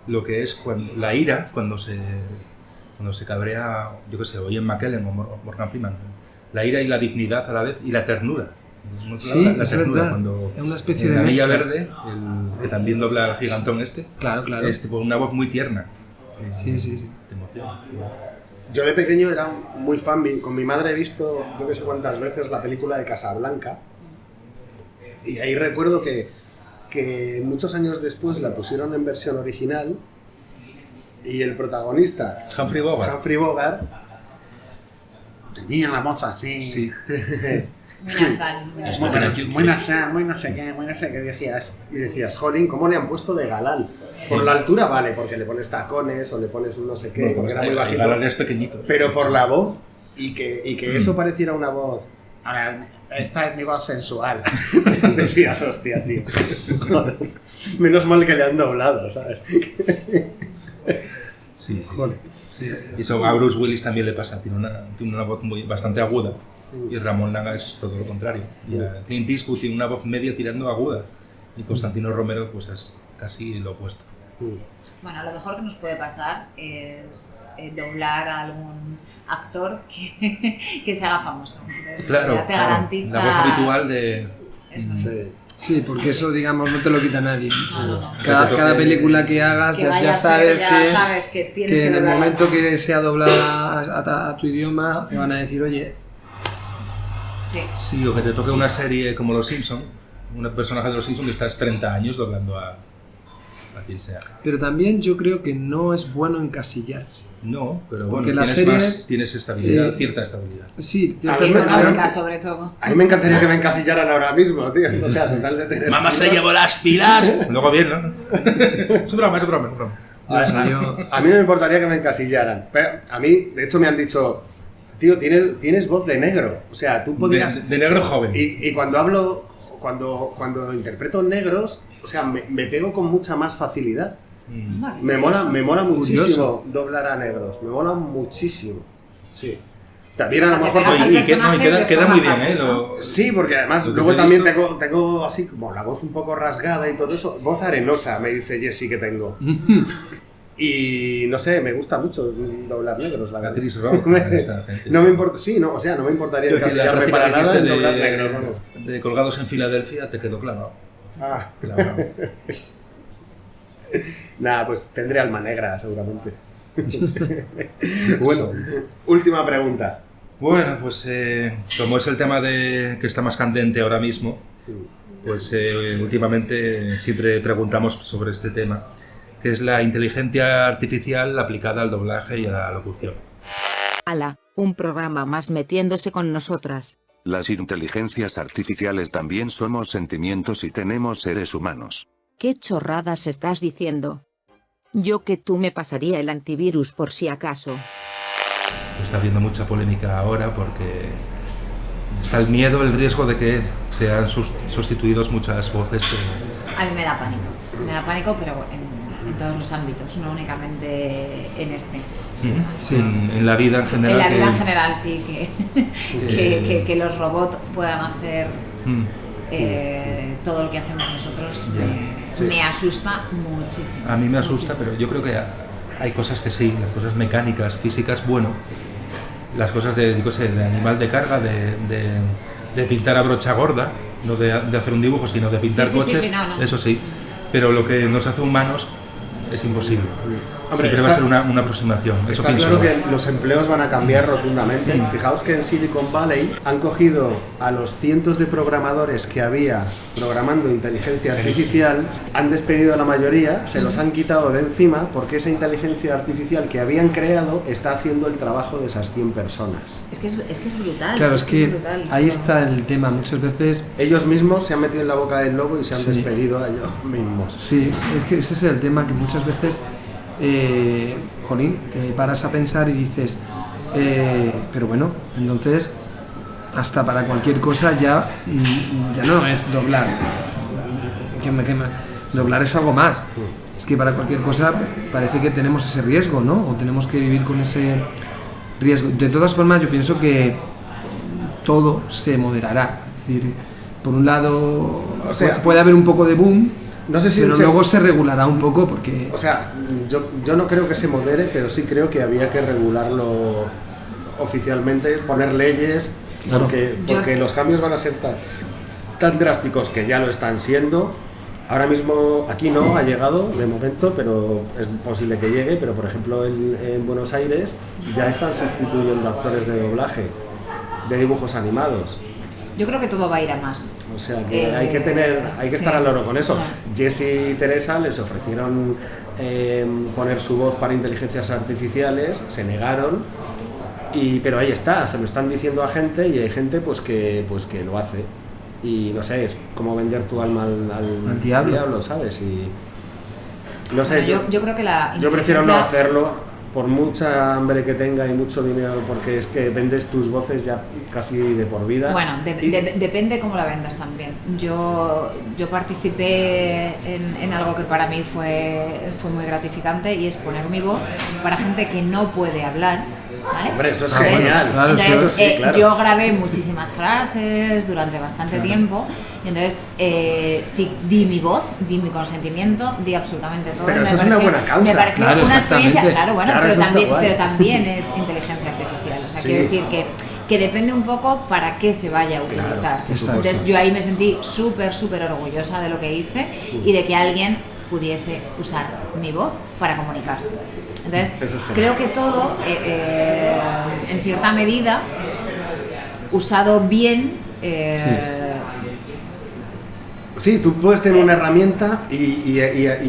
lo que es la ira cuando se cabrea, yo qué sé, o Ian McKellen o Morgan Freeman. La ira y la dignidad a la vez, y la ternura. Sí, la ternura, cuando es una especie de la Bella mezcla. Verde, que también dobla al gigantón Claro. es tipo una voz muy tierna. Sí. Te emociona. Yo de pequeño era muy fan, con mi madre he visto yo que sé cuántas veces la película de Casablanca, y ahí recuerdo que muchos años después la pusieron en versión original, y el protagonista, Humphrey Bogart, tenía la voz así, sí. Muy nasal. muy nasal, muy no sé qué decías, jolín, ¿cómo le han puesto de galán? Por la altura vale, porque le pones tacones o le pones un no sé qué, porque era muy bajito. El galán es pequeñito. Pero por la voz, y que eso pareciera una voz... Ahora, esta es mi voz sensual. Decías, hostia, tío. Joder. Menos mal que le han doblado, ¿sabes? Sí. Joder. Sí. Y eso a Bruce Willis también le pasa, tiene una voz bastante aguda, y Ramón Langa es todo lo contrario. Y a Clint Eastwood tiene una voz media tirando aguda, y Constantino Romero pues es casi lo opuesto. Bueno, lo mejor que nos puede pasar es doblar a algún actor que se haga famoso. Entonces, Claro, te garantizas... la voz habitual de... Eso. Sí, porque eso, digamos, no te lo quita nadie. No. Cada película que hagas Que ya vaya a sabes ser, ya sabes que tienes que en el doblar. momento que sea doblada a tu idioma te van a decir: oye, Sí. Sí, o que te toque una serie como Los Simpson, un personaje de Los Simpson que estás 30 años doblando a quien sea. pero también yo creo que no es bueno encasillarse. No, pero Porque bueno, las series, tienes estabilidad, cierta estabilidad. Sí, A mí Económica, sobre todo. A mí me encantaría que me encasillaran ahora mismo, tío. O sea, total de tener... ¡Mamá se llevó las pilas! Luego bien, ¿no? Es broma. A mí no me importaría que me encasillaran. Pero a mí, de hecho, me han dicho: tío, tienes voz de negro. O sea, tú podrías... De negro joven. Y cuando hablo, cuando interpreto negros, o sea, me pego con mucha más facilidad. Me mola muchísimo doblar a negros, me mola muchísimo, sí. También a lo mejor... queda muy bien, ¿eh? Sí, porque además luego también tengo así como la voz un poco rasgada y todo eso. Voz arenosa, me dice Jessy que tengo. Y no sé, me gusta mucho doblar negros, la verdad. Chris Rock, esta gente. No me importa, sí, no, o sea, no me importaría encasillarme para nada en doblar negros. De Colgados en Filadelfia te quedó clavado. Clavado. Nada, pues tendré alma negra, seguramente. Bueno, última pregunta. Bueno, pues como es el tema que está más candente ahora mismo, pues últimamente siempre preguntamos sobre este tema, que es la inteligencia artificial aplicada al doblaje y a la locución. ¡Hala! Un programa más metiéndose con nosotras. Las inteligencias artificiales también somos sentimientos y tenemos seres humanos. ¿Qué chorradas estás diciendo? Yo que tú me pasaría el antivirus por si acaso. Está habiendo mucha polémica ahora porque está el miedo, el riesgo de que sean sustituidos muchas voces. A mí me da pánico, pero en todos los ámbitos, no únicamente en este. Sí, en la vida en general. En la vida en general, sí, que los robots puedan hacer todo lo que hacemos nosotros. Me asusta muchísimo. A mí me asusta, pero yo creo que hay cosas que sí, las cosas mecánicas, físicas, bueno, las cosas de animal de carga, de pintar a brocha gorda, no de hacer un dibujo, sino de pintar coches, eso sí, pero lo que nos hace humanos es imposible. Hombre, siempre va a ser una aproximación. Eso está pienso. Claro que los empleos van a cambiar rotundamente. Fijaos que en Silicon Valley han cogido a los cientos de programadores que había programando inteligencia artificial, han despedido a la mayoría, se los han quitado de encima porque esa inteligencia artificial que habían creado está haciendo el trabajo de esas 100 personas. Es que es brutal. Claro, es que ahí está el tema. Muchas veces ellos mismos se han metido en la boca del lobo y se han despedido a ellos mismos. Sí, es que ese es el tema, que muchas veces te paras a pensar y dices pero bueno, entonces hasta para cualquier cosa ya no es doblar, doblar es algo más. Es que para cualquier cosa parece que tenemos ese riesgo, ¿no? O tenemos que vivir con ese riesgo. De todas formas, yo pienso que todo se moderará. Es decir, por un lado, puede haber un poco de boom, no sé si pero luego se regulará un poco porque... O sea, yo no creo que se modere, pero sí creo que había que regularlo oficialmente, poner leyes, claro. porque los cambios van a ser tan drásticos que ya lo están siendo. Ahora mismo aquí no ha llegado de momento, pero es posible que llegue, pero por ejemplo en Buenos Aires ya están sustituyendo actores de doblaje, de dibujos animados. Yo creo que todo va a ir a más. O sea que hay que estar al loro con eso. Jessy y Teresa les ofrecieron poner su voz para inteligencias artificiales, se negaron, pero ahí está, se lo están diciendo a gente y hay gente pues que lo hace. Y no sé, es como vender tu alma al diablo, ¿sabes? Y no sé, bueno, yo creo que yo prefiero no hacerlo. Por mucha hambre que tenga y mucho dinero, porque es que vendes tus voces ya casi de por vida. Bueno, depende cómo la vendas también. Yo participé en algo que para mí fue muy gratificante y es poner mi voz para gente que no puede hablar. ¿Vale? Hombre, eso es genial. Entonces, eso sí, claro. Yo grabé muchísimas frases durante bastante tiempo y entonces sí di mi voz, di mi consentimiento, di absolutamente todo. Pero eso es una buena causa. Me pareció una experiencia, pero también es inteligencia artificial. O sea, quiero decir que depende un poco para qué se vaya a utilizar. Entonces yo ahí me sentí súper orgullosa de lo que hice y de que alguien pudiese usar mi voz para comunicarse. Entonces, creo que todo, en cierta medida, usado bien... Sí, tú puedes tener una herramienta y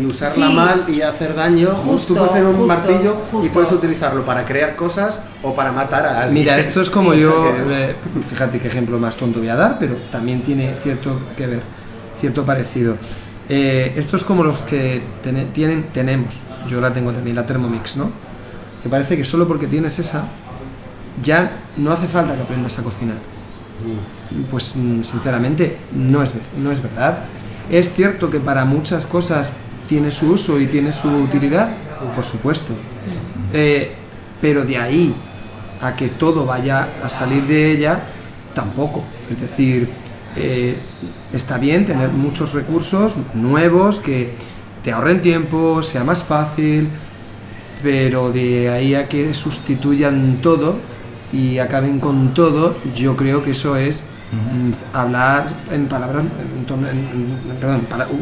usarla mal y hacer daño. Tú puedes tener un martillo y puedes utilizarlo para crear cosas o para matar a alguien. Mira, esto es como fíjate qué ejemplo más tonto voy a dar, pero también tiene cierto parecido. Esto es como los que tenemos, yo la tengo también, la Thermomix, ¿no? Que parece que solo porque tienes esa, ya no hace falta que aprendas a cocinar. Pues sinceramente no es verdad. Es cierto que para muchas cosas tiene su uso y tiene su utilidad, por supuesto. Pero de ahí a que todo vaya a salir de ella, tampoco. Es decir, está bien tener muchos recursos nuevos que te ahorren tiempo, sea más fácil, pero de ahí a que sustituyan todo y acaben con todo, yo creo que eso es hablar en palabras,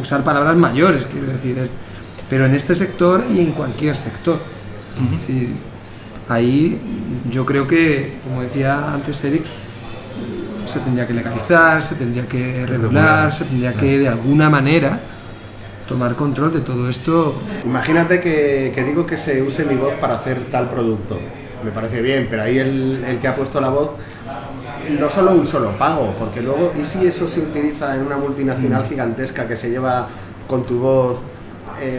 usar palabras mayores, quiero decir, pero en este sector y en cualquier sector. Es decir, ahí yo creo que, como decía antes Eric, se tendría que legalizar, se tendría que regular, se tendría que de alguna manera tomar control de todo esto. Imagínate que digo que se use mi voz para hacer tal producto. Me parece bien, pero ahí el que ha puesto la voz, no solo un solo pago, porque luego, ¿y si eso se utiliza en una multinacional gigantesca que se lleva con tu voz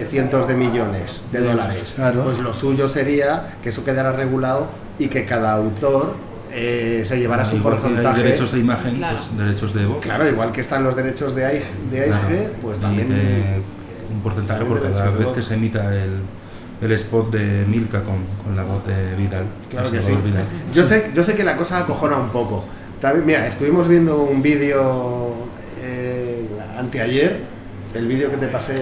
cientos de millones de dólares? Claro. Pues lo suyo sería que eso quedara regulado y que cada autor se llevara su porcentaje. Derechos de imagen, claro. Pues derechos de voz. Claro, igual que están los derechos de AIG, pues también un porcentaje por cada vez que se emita el spot de Milka con la voz de Vidal. Claro que sí. Vidal. Yo sé que la cosa acojona un poco. También, mira, estuvimos viendo un vídeo anteayer, el vídeo que te pasé,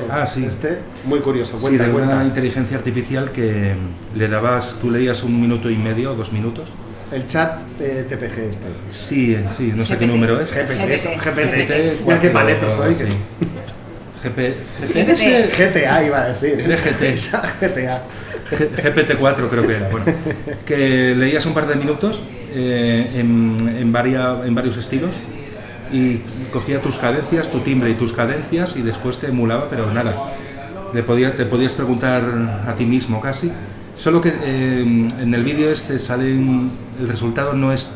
muy curioso. Sí, de una inteligencia artificial que le dabas, tú leías 1 minuto y medio o 2 minutos. El chat TPG este. Sí, no sé qué número es. GPT. Mira qué paletos soy. Sí. GTA iba a decir. GTA. GPT-4 creo que era. Bueno, que leías un par de minutos en varios estilos y cogía tus cadencias, tu timbre y tus cadencias y después te emulaba, pero nada. Te podías preguntar a ti mismo casi. Solo que en el vídeo el resultado no es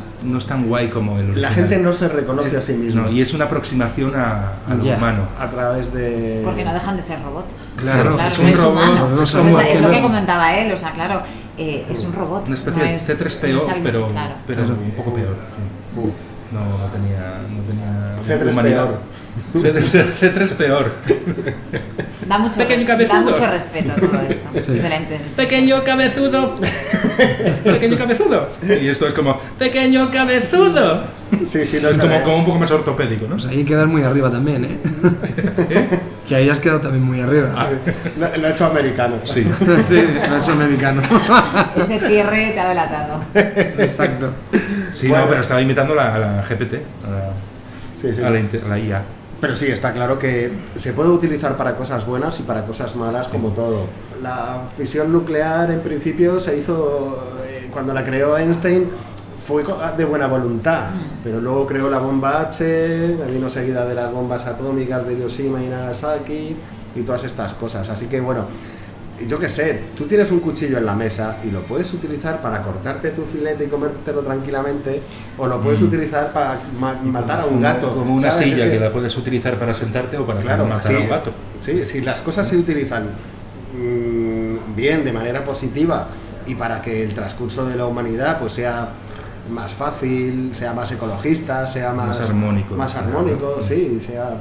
tan guay como el original. La gente no se reconoce a sí misma. No, y es una aproximación a lo humano. A través de... Porque no dejan de ser robots. Claro, es un robot. Humano. No es lo que comentaba él, o sea, claro, es un robot. Una especie de C3PO, pero un poco peor. No tenía C3 humanidad. C3 peor. Da mucho respeto a todo esto. Sí. Excelente. Pequeño cabezudo. Pequeño cabezudo. Y esto es como, pequeño cabezudo. Sí, no es como un poco más ortopédico, ¿no? Pues ahí quedas muy arriba también, ¿eh? Que ahí has quedado también muy arriba. Lo ha hecho americano. Sí. Sí, lo ha hecho americano. Ese cierre te ha delatado. Exacto. Sí, Bueno. no, pero estaba imitando a la GPT, a la IA. Pero sí, está claro que se puede utilizar para cosas buenas y para cosas malas, como todo. La fisión nuclear, en principio, se hizo, cuando la creó Einstein, fue de buena voluntad, pero luego creó la bomba H, vino seguida de las bombas atómicas de Hiroshima y Nagasaki y todas estas cosas. Así que bueno, yo qué sé, tú tienes un cuchillo en la mesa y lo puedes utilizar para cortarte tu filete y comértelo tranquilamente, o lo puedes utilizar para matar a un gato. Como una ¿sabes? silla que la puedes utilizar para sentarte o para matar a un gato. Sí, si las cosas se utilizan bien, de manera positiva, y para que el transcurso de la humanidad pues sea más fácil, sea más ecologista, sea más armónico, sí, sea...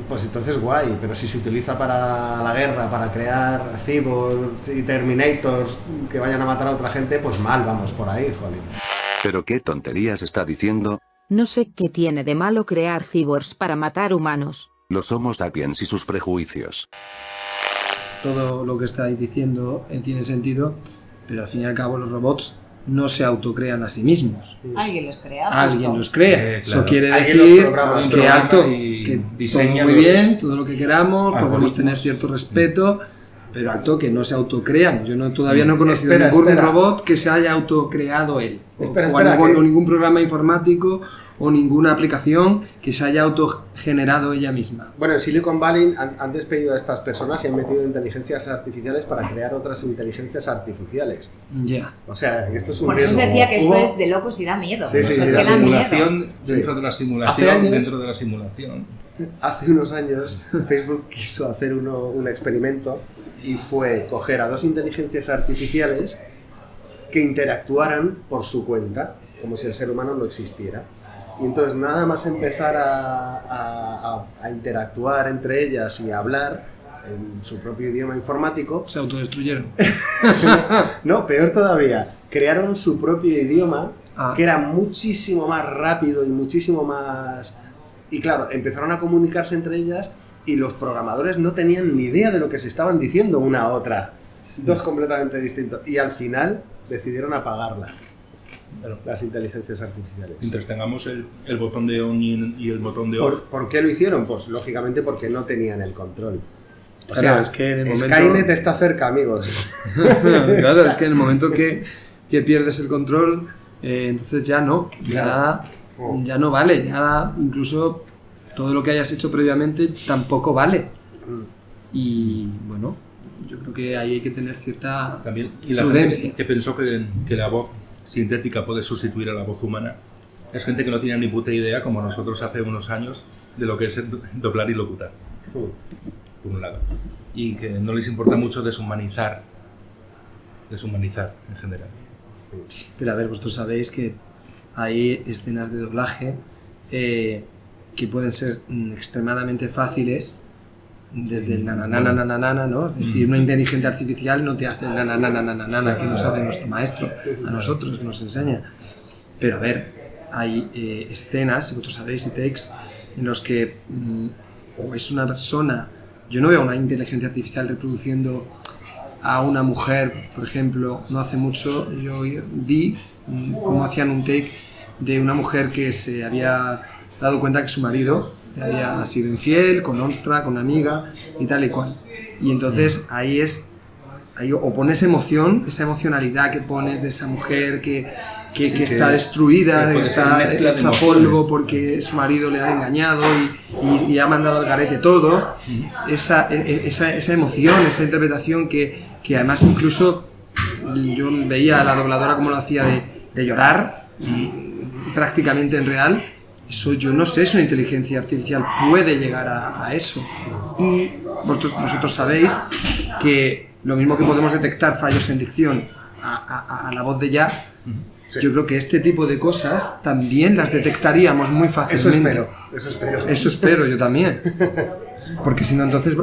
Pues entonces guay, pero si se utiliza para la guerra, para crear cyborgs y terminators que vayan a matar a otra gente, pues mal, vamos por ahí, joder. ¿Pero qué tonterías está diciendo? No sé qué tiene de malo crear cyborgs para matar humanos. Los Homo sapiens y sus prejuicios. Todo lo que estáis diciendo tiene sentido, pero al fin y al cabo los robots no se autocrean a sí mismos. Alguien los crea. Alguien los crea. Claro. Eso quiere Alguien decir los que alto, y que diseña todo muy bien, todo lo que queramos, algoritmos. podemos tener cierto respeto, pero alto que no se autocrean. Yo todavía no he conocido Espera, ningún espera. robot que se haya autocreado él. Espera, O ningún programa informático o ninguna aplicación que se haya autogenerado ella misma. Bueno, en Silicon Valley han despedido a estas personas y han metido inteligencias artificiales para crear otras inteligencias artificiales. Ya. O sea, esto es un Por eso riesgo. se decía que esto es de locos y da miedo. Sí, sí, O sea, es sí, que la da miedo. Simulación dentro de la Hace simulación, años- dentro de la simulación. Hace unos años Facebook quiso hacer un experimento y fue coger a 2 inteligencias artificiales que interactuaran por su cuenta, como si el ser humano no existiera. Y entonces nada más empezar a interactuar entre ellas y a hablar, en su propio idioma informático. Se autodestruyeron. No, peor todavía, crearon su propio idioma que era muchísimo más rápido y muchísimo más... Y claro, empezaron a comunicarse entre ellas y los programadores no tenían ni idea de lo que se estaban diciendo una a otra. Sí. Dos completamente distintos. Y al final decidieron apagarla. Claro. Las inteligencias artificiales. Mientras tengamos el botón de on y el botón de off. ¿Por qué lo hicieron? Pues lógicamente porque no tenían el control. O claro, sea, es que en el momento... Skynet está cerca, amigos. Claro, es que en el momento que pierdes el control, entonces ya no, ya no vale, ya incluso todo lo que hayas hecho previamente tampoco vale. Y bueno, yo creo que ahí hay que tener cierta también, y la prudencia. Gente que pensó que la voz sintética puede sustituir a la voz humana es gente que no tiene ni puta idea, como nosotros hace unos años, de lo que es doblar y locutar, por un lado, y que no les importa mucho deshumanizar en general. Pero a ver, vosotros sabéis que hay escenas de doblaje que pueden ser extremadamente fáciles, desde el nananana, ¿no? Es decir, una inteligencia artificial no te hace el nananana que nos hace nuestro maestro, a nosotros, que nos enseña. Pero a ver, hay escenas, si vosotros sabéis, y takes, en los que o es una persona, yo no veo una inteligencia artificial reproduciendo a una mujer, por ejemplo. No hace mucho yo vi cómo hacían un take de una mujer que se había dado cuenta que su marido había sido infiel con otra, con una amiga y tal y cual. Y entonces ahí o pones emoción, esa emocionalidad que pones de esa mujer que está destruida, que está hecha polvo porque su marido le ha engañado y ha mandado al garete todo. Esa emoción, esa interpretación que además incluso yo veía a la dobladora como lo hacía de llorar prácticamente en real. Eso yo no sé si una inteligencia artificial puede llegar a eso. Y vosotros sabéis que lo mismo que podemos detectar fallos en dicción a la voz de ya, sí. Yo creo que este tipo de cosas también las detectaríamos muy fácilmente. Eso espero yo también. Porque si no, entonces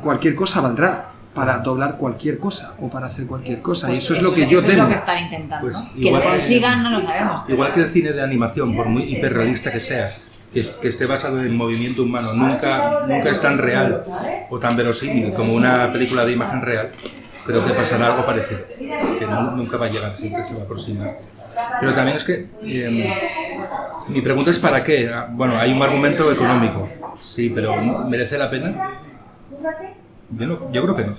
cualquier cosa valdrá para doblar cualquier cosa o para hacer cualquier cosa. Pues y eso es lo que yo temo. Eso es lo que están intentando. Pues que lo consigan no lo sabemos. Igual que el cine de animación, por muy hiperrealista que sea, que esté basado en movimiento humano, nunca es tan real o tan verosímil como una película de imagen real. Creo que pasará algo parecido, que nunca va a llegar, siempre se va a aproximar. Pero también es que mi pregunta es ¿para qué? Bueno, hay un argumento económico, sí, pero ¿merece la pena? Yo creo que no.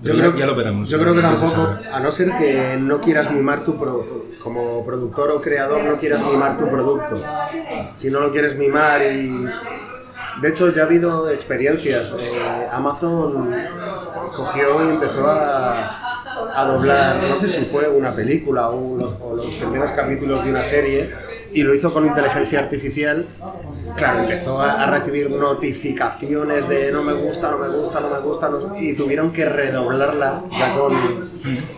Ya lo veremos. Yo creo que tampoco, a no ser que no quieras mimar como productor o creador, no quieras mimar tu producto. Si no lo quieres mimar y... De hecho, ya ha habido experiencias. Amazon cogió y empezó a doblar, no sé si fue una película o los primeros capítulos de una serie, y lo hizo con inteligencia artificial. Claro, empezó a recibir notificaciones de no me gusta, y tuvieron que redoblarla ya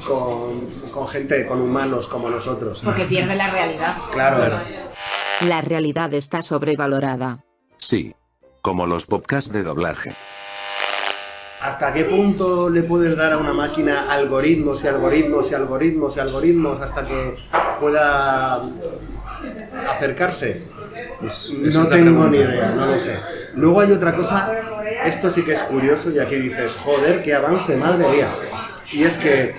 con gente, con humanos como nosotros. Porque pierde la realidad. Claro. La realidad está sobrevalorada. Sí. Como los podcasts de doblaje. ¿Hasta qué punto le puedes dar a una máquina algoritmos hasta que pueda acercarse? Pues no tengo ni idea, no lo sé. Luego hay otra cosa, esto sí que es curioso, y aquí dices, joder, qué avance, madre mía. Y es que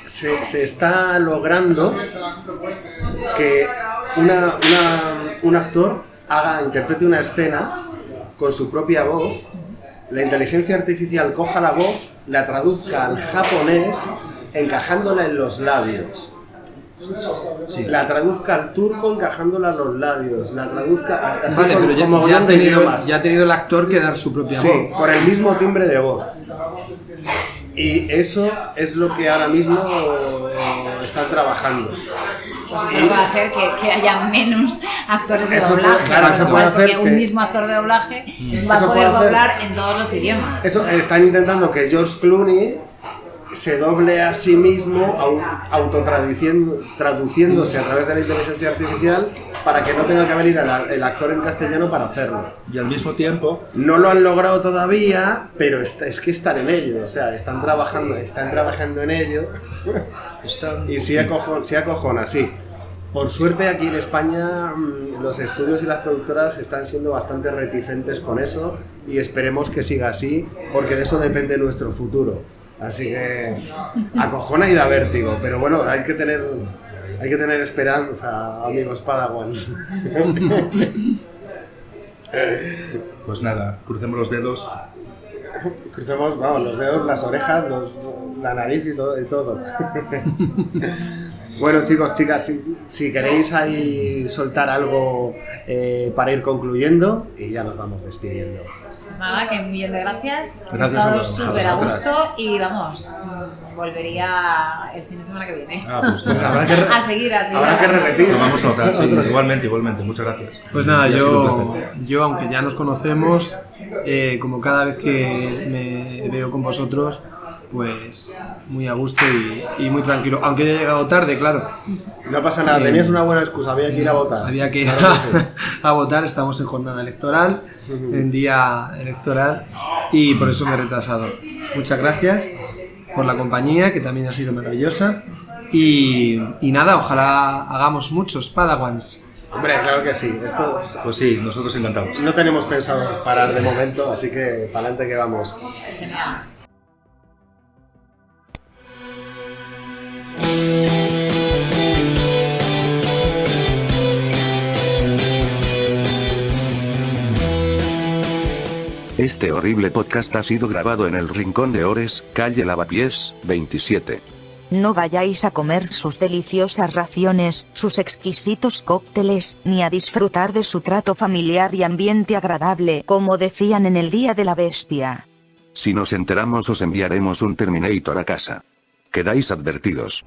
se está logrando que un actor interprete una escena con su propia voz, la inteligencia artificial coja la voz, la traduzca al japonés, encajándola en los labios. Sí. La traduzca al turco encajándola en los labios, la traduzca así. Vale, pero ya ha tenido el actor que dar su propia voz. Sí, con el mismo timbre de voz. Y eso es lo que ahora mismo están trabajando. Pues eso puede hacer que haya menos actores de doblaje. Claro, eso puede hacer porque un mismo actor de doblaje va a poder doblar en todos los idiomas. Eso están intentando que George Clooney se doble a sí mismo, autotraduciéndose a través de la inteligencia artificial para que no tenga que venir el actor en castellano para hacerlo. Y al mismo tiempo... No lo han logrado todavía, pero es que están en ello, o sea, están trabajando en ello. Y sí acojona, sí. Por suerte aquí en España los estudios y las productoras están siendo bastante reticentes con eso y esperemos que siga así, porque de eso depende nuestro futuro. Así que acojona y da vértigo, pero bueno, hay que tener esperanza, amigos Padawans. Pues nada, crucemos los dedos. Crucemos, vamos, los dedos, las orejas, la nariz y todo. Bueno, chicos, chicas, si queréis ahí soltar algo para ir concluyendo y ya nos vamos despidiendo. Pues nada, que un millón de gracias. He Gracias estado a súper a vosotras. gusto y vamos, volvería el fin de semana que viene. Pues habrá que A seguir. Habrá que repetir. Tomamos nota, sí, igualmente, muchas gracias. Pues nada, Y ha sido un placer. yo aunque ya nos conocemos, como cada vez que me veo con vosotros, pues muy a gusto y muy tranquilo. Aunque haya llegado tarde, claro. No pasa nada, tenías una buena excusa, había que ir a votar. Había que ir Claro que sí. a votar, estamos en jornada electoral, en día electoral, y por eso me he retrasado. Muchas gracias por la compañía, que también ha sido maravillosa. Y nada, ojalá hagamos muchos Padawans. Hombre, claro que sí. Esto Pues sí, nosotros encantados. no tenemos pensado parar de momento, así que para adelante que vamos. Este horrible podcast ha sido grabado en el Rincón de Ores, calle Lavapiés, 27. No vayáis a comer sus deliciosas raciones, sus exquisitos cócteles, ni a disfrutar de su trato familiar y ambiente agradable, como decían en el Día de la Bestia. Si nos enteramos os enviaremos un Terminator a casa. Quedáis advertidos.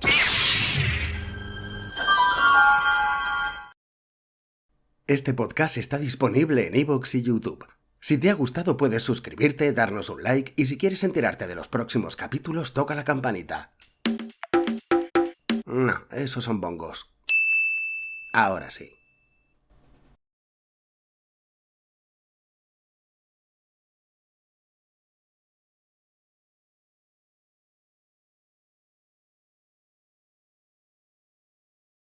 Este podcast está disponible en iVoox y YouTube. Si te ha gustado puedes suscribirte, darnos un like y si quieres enterarte de los próximos capítulos toca la campanita. No, esos son bongos. Ahora sí.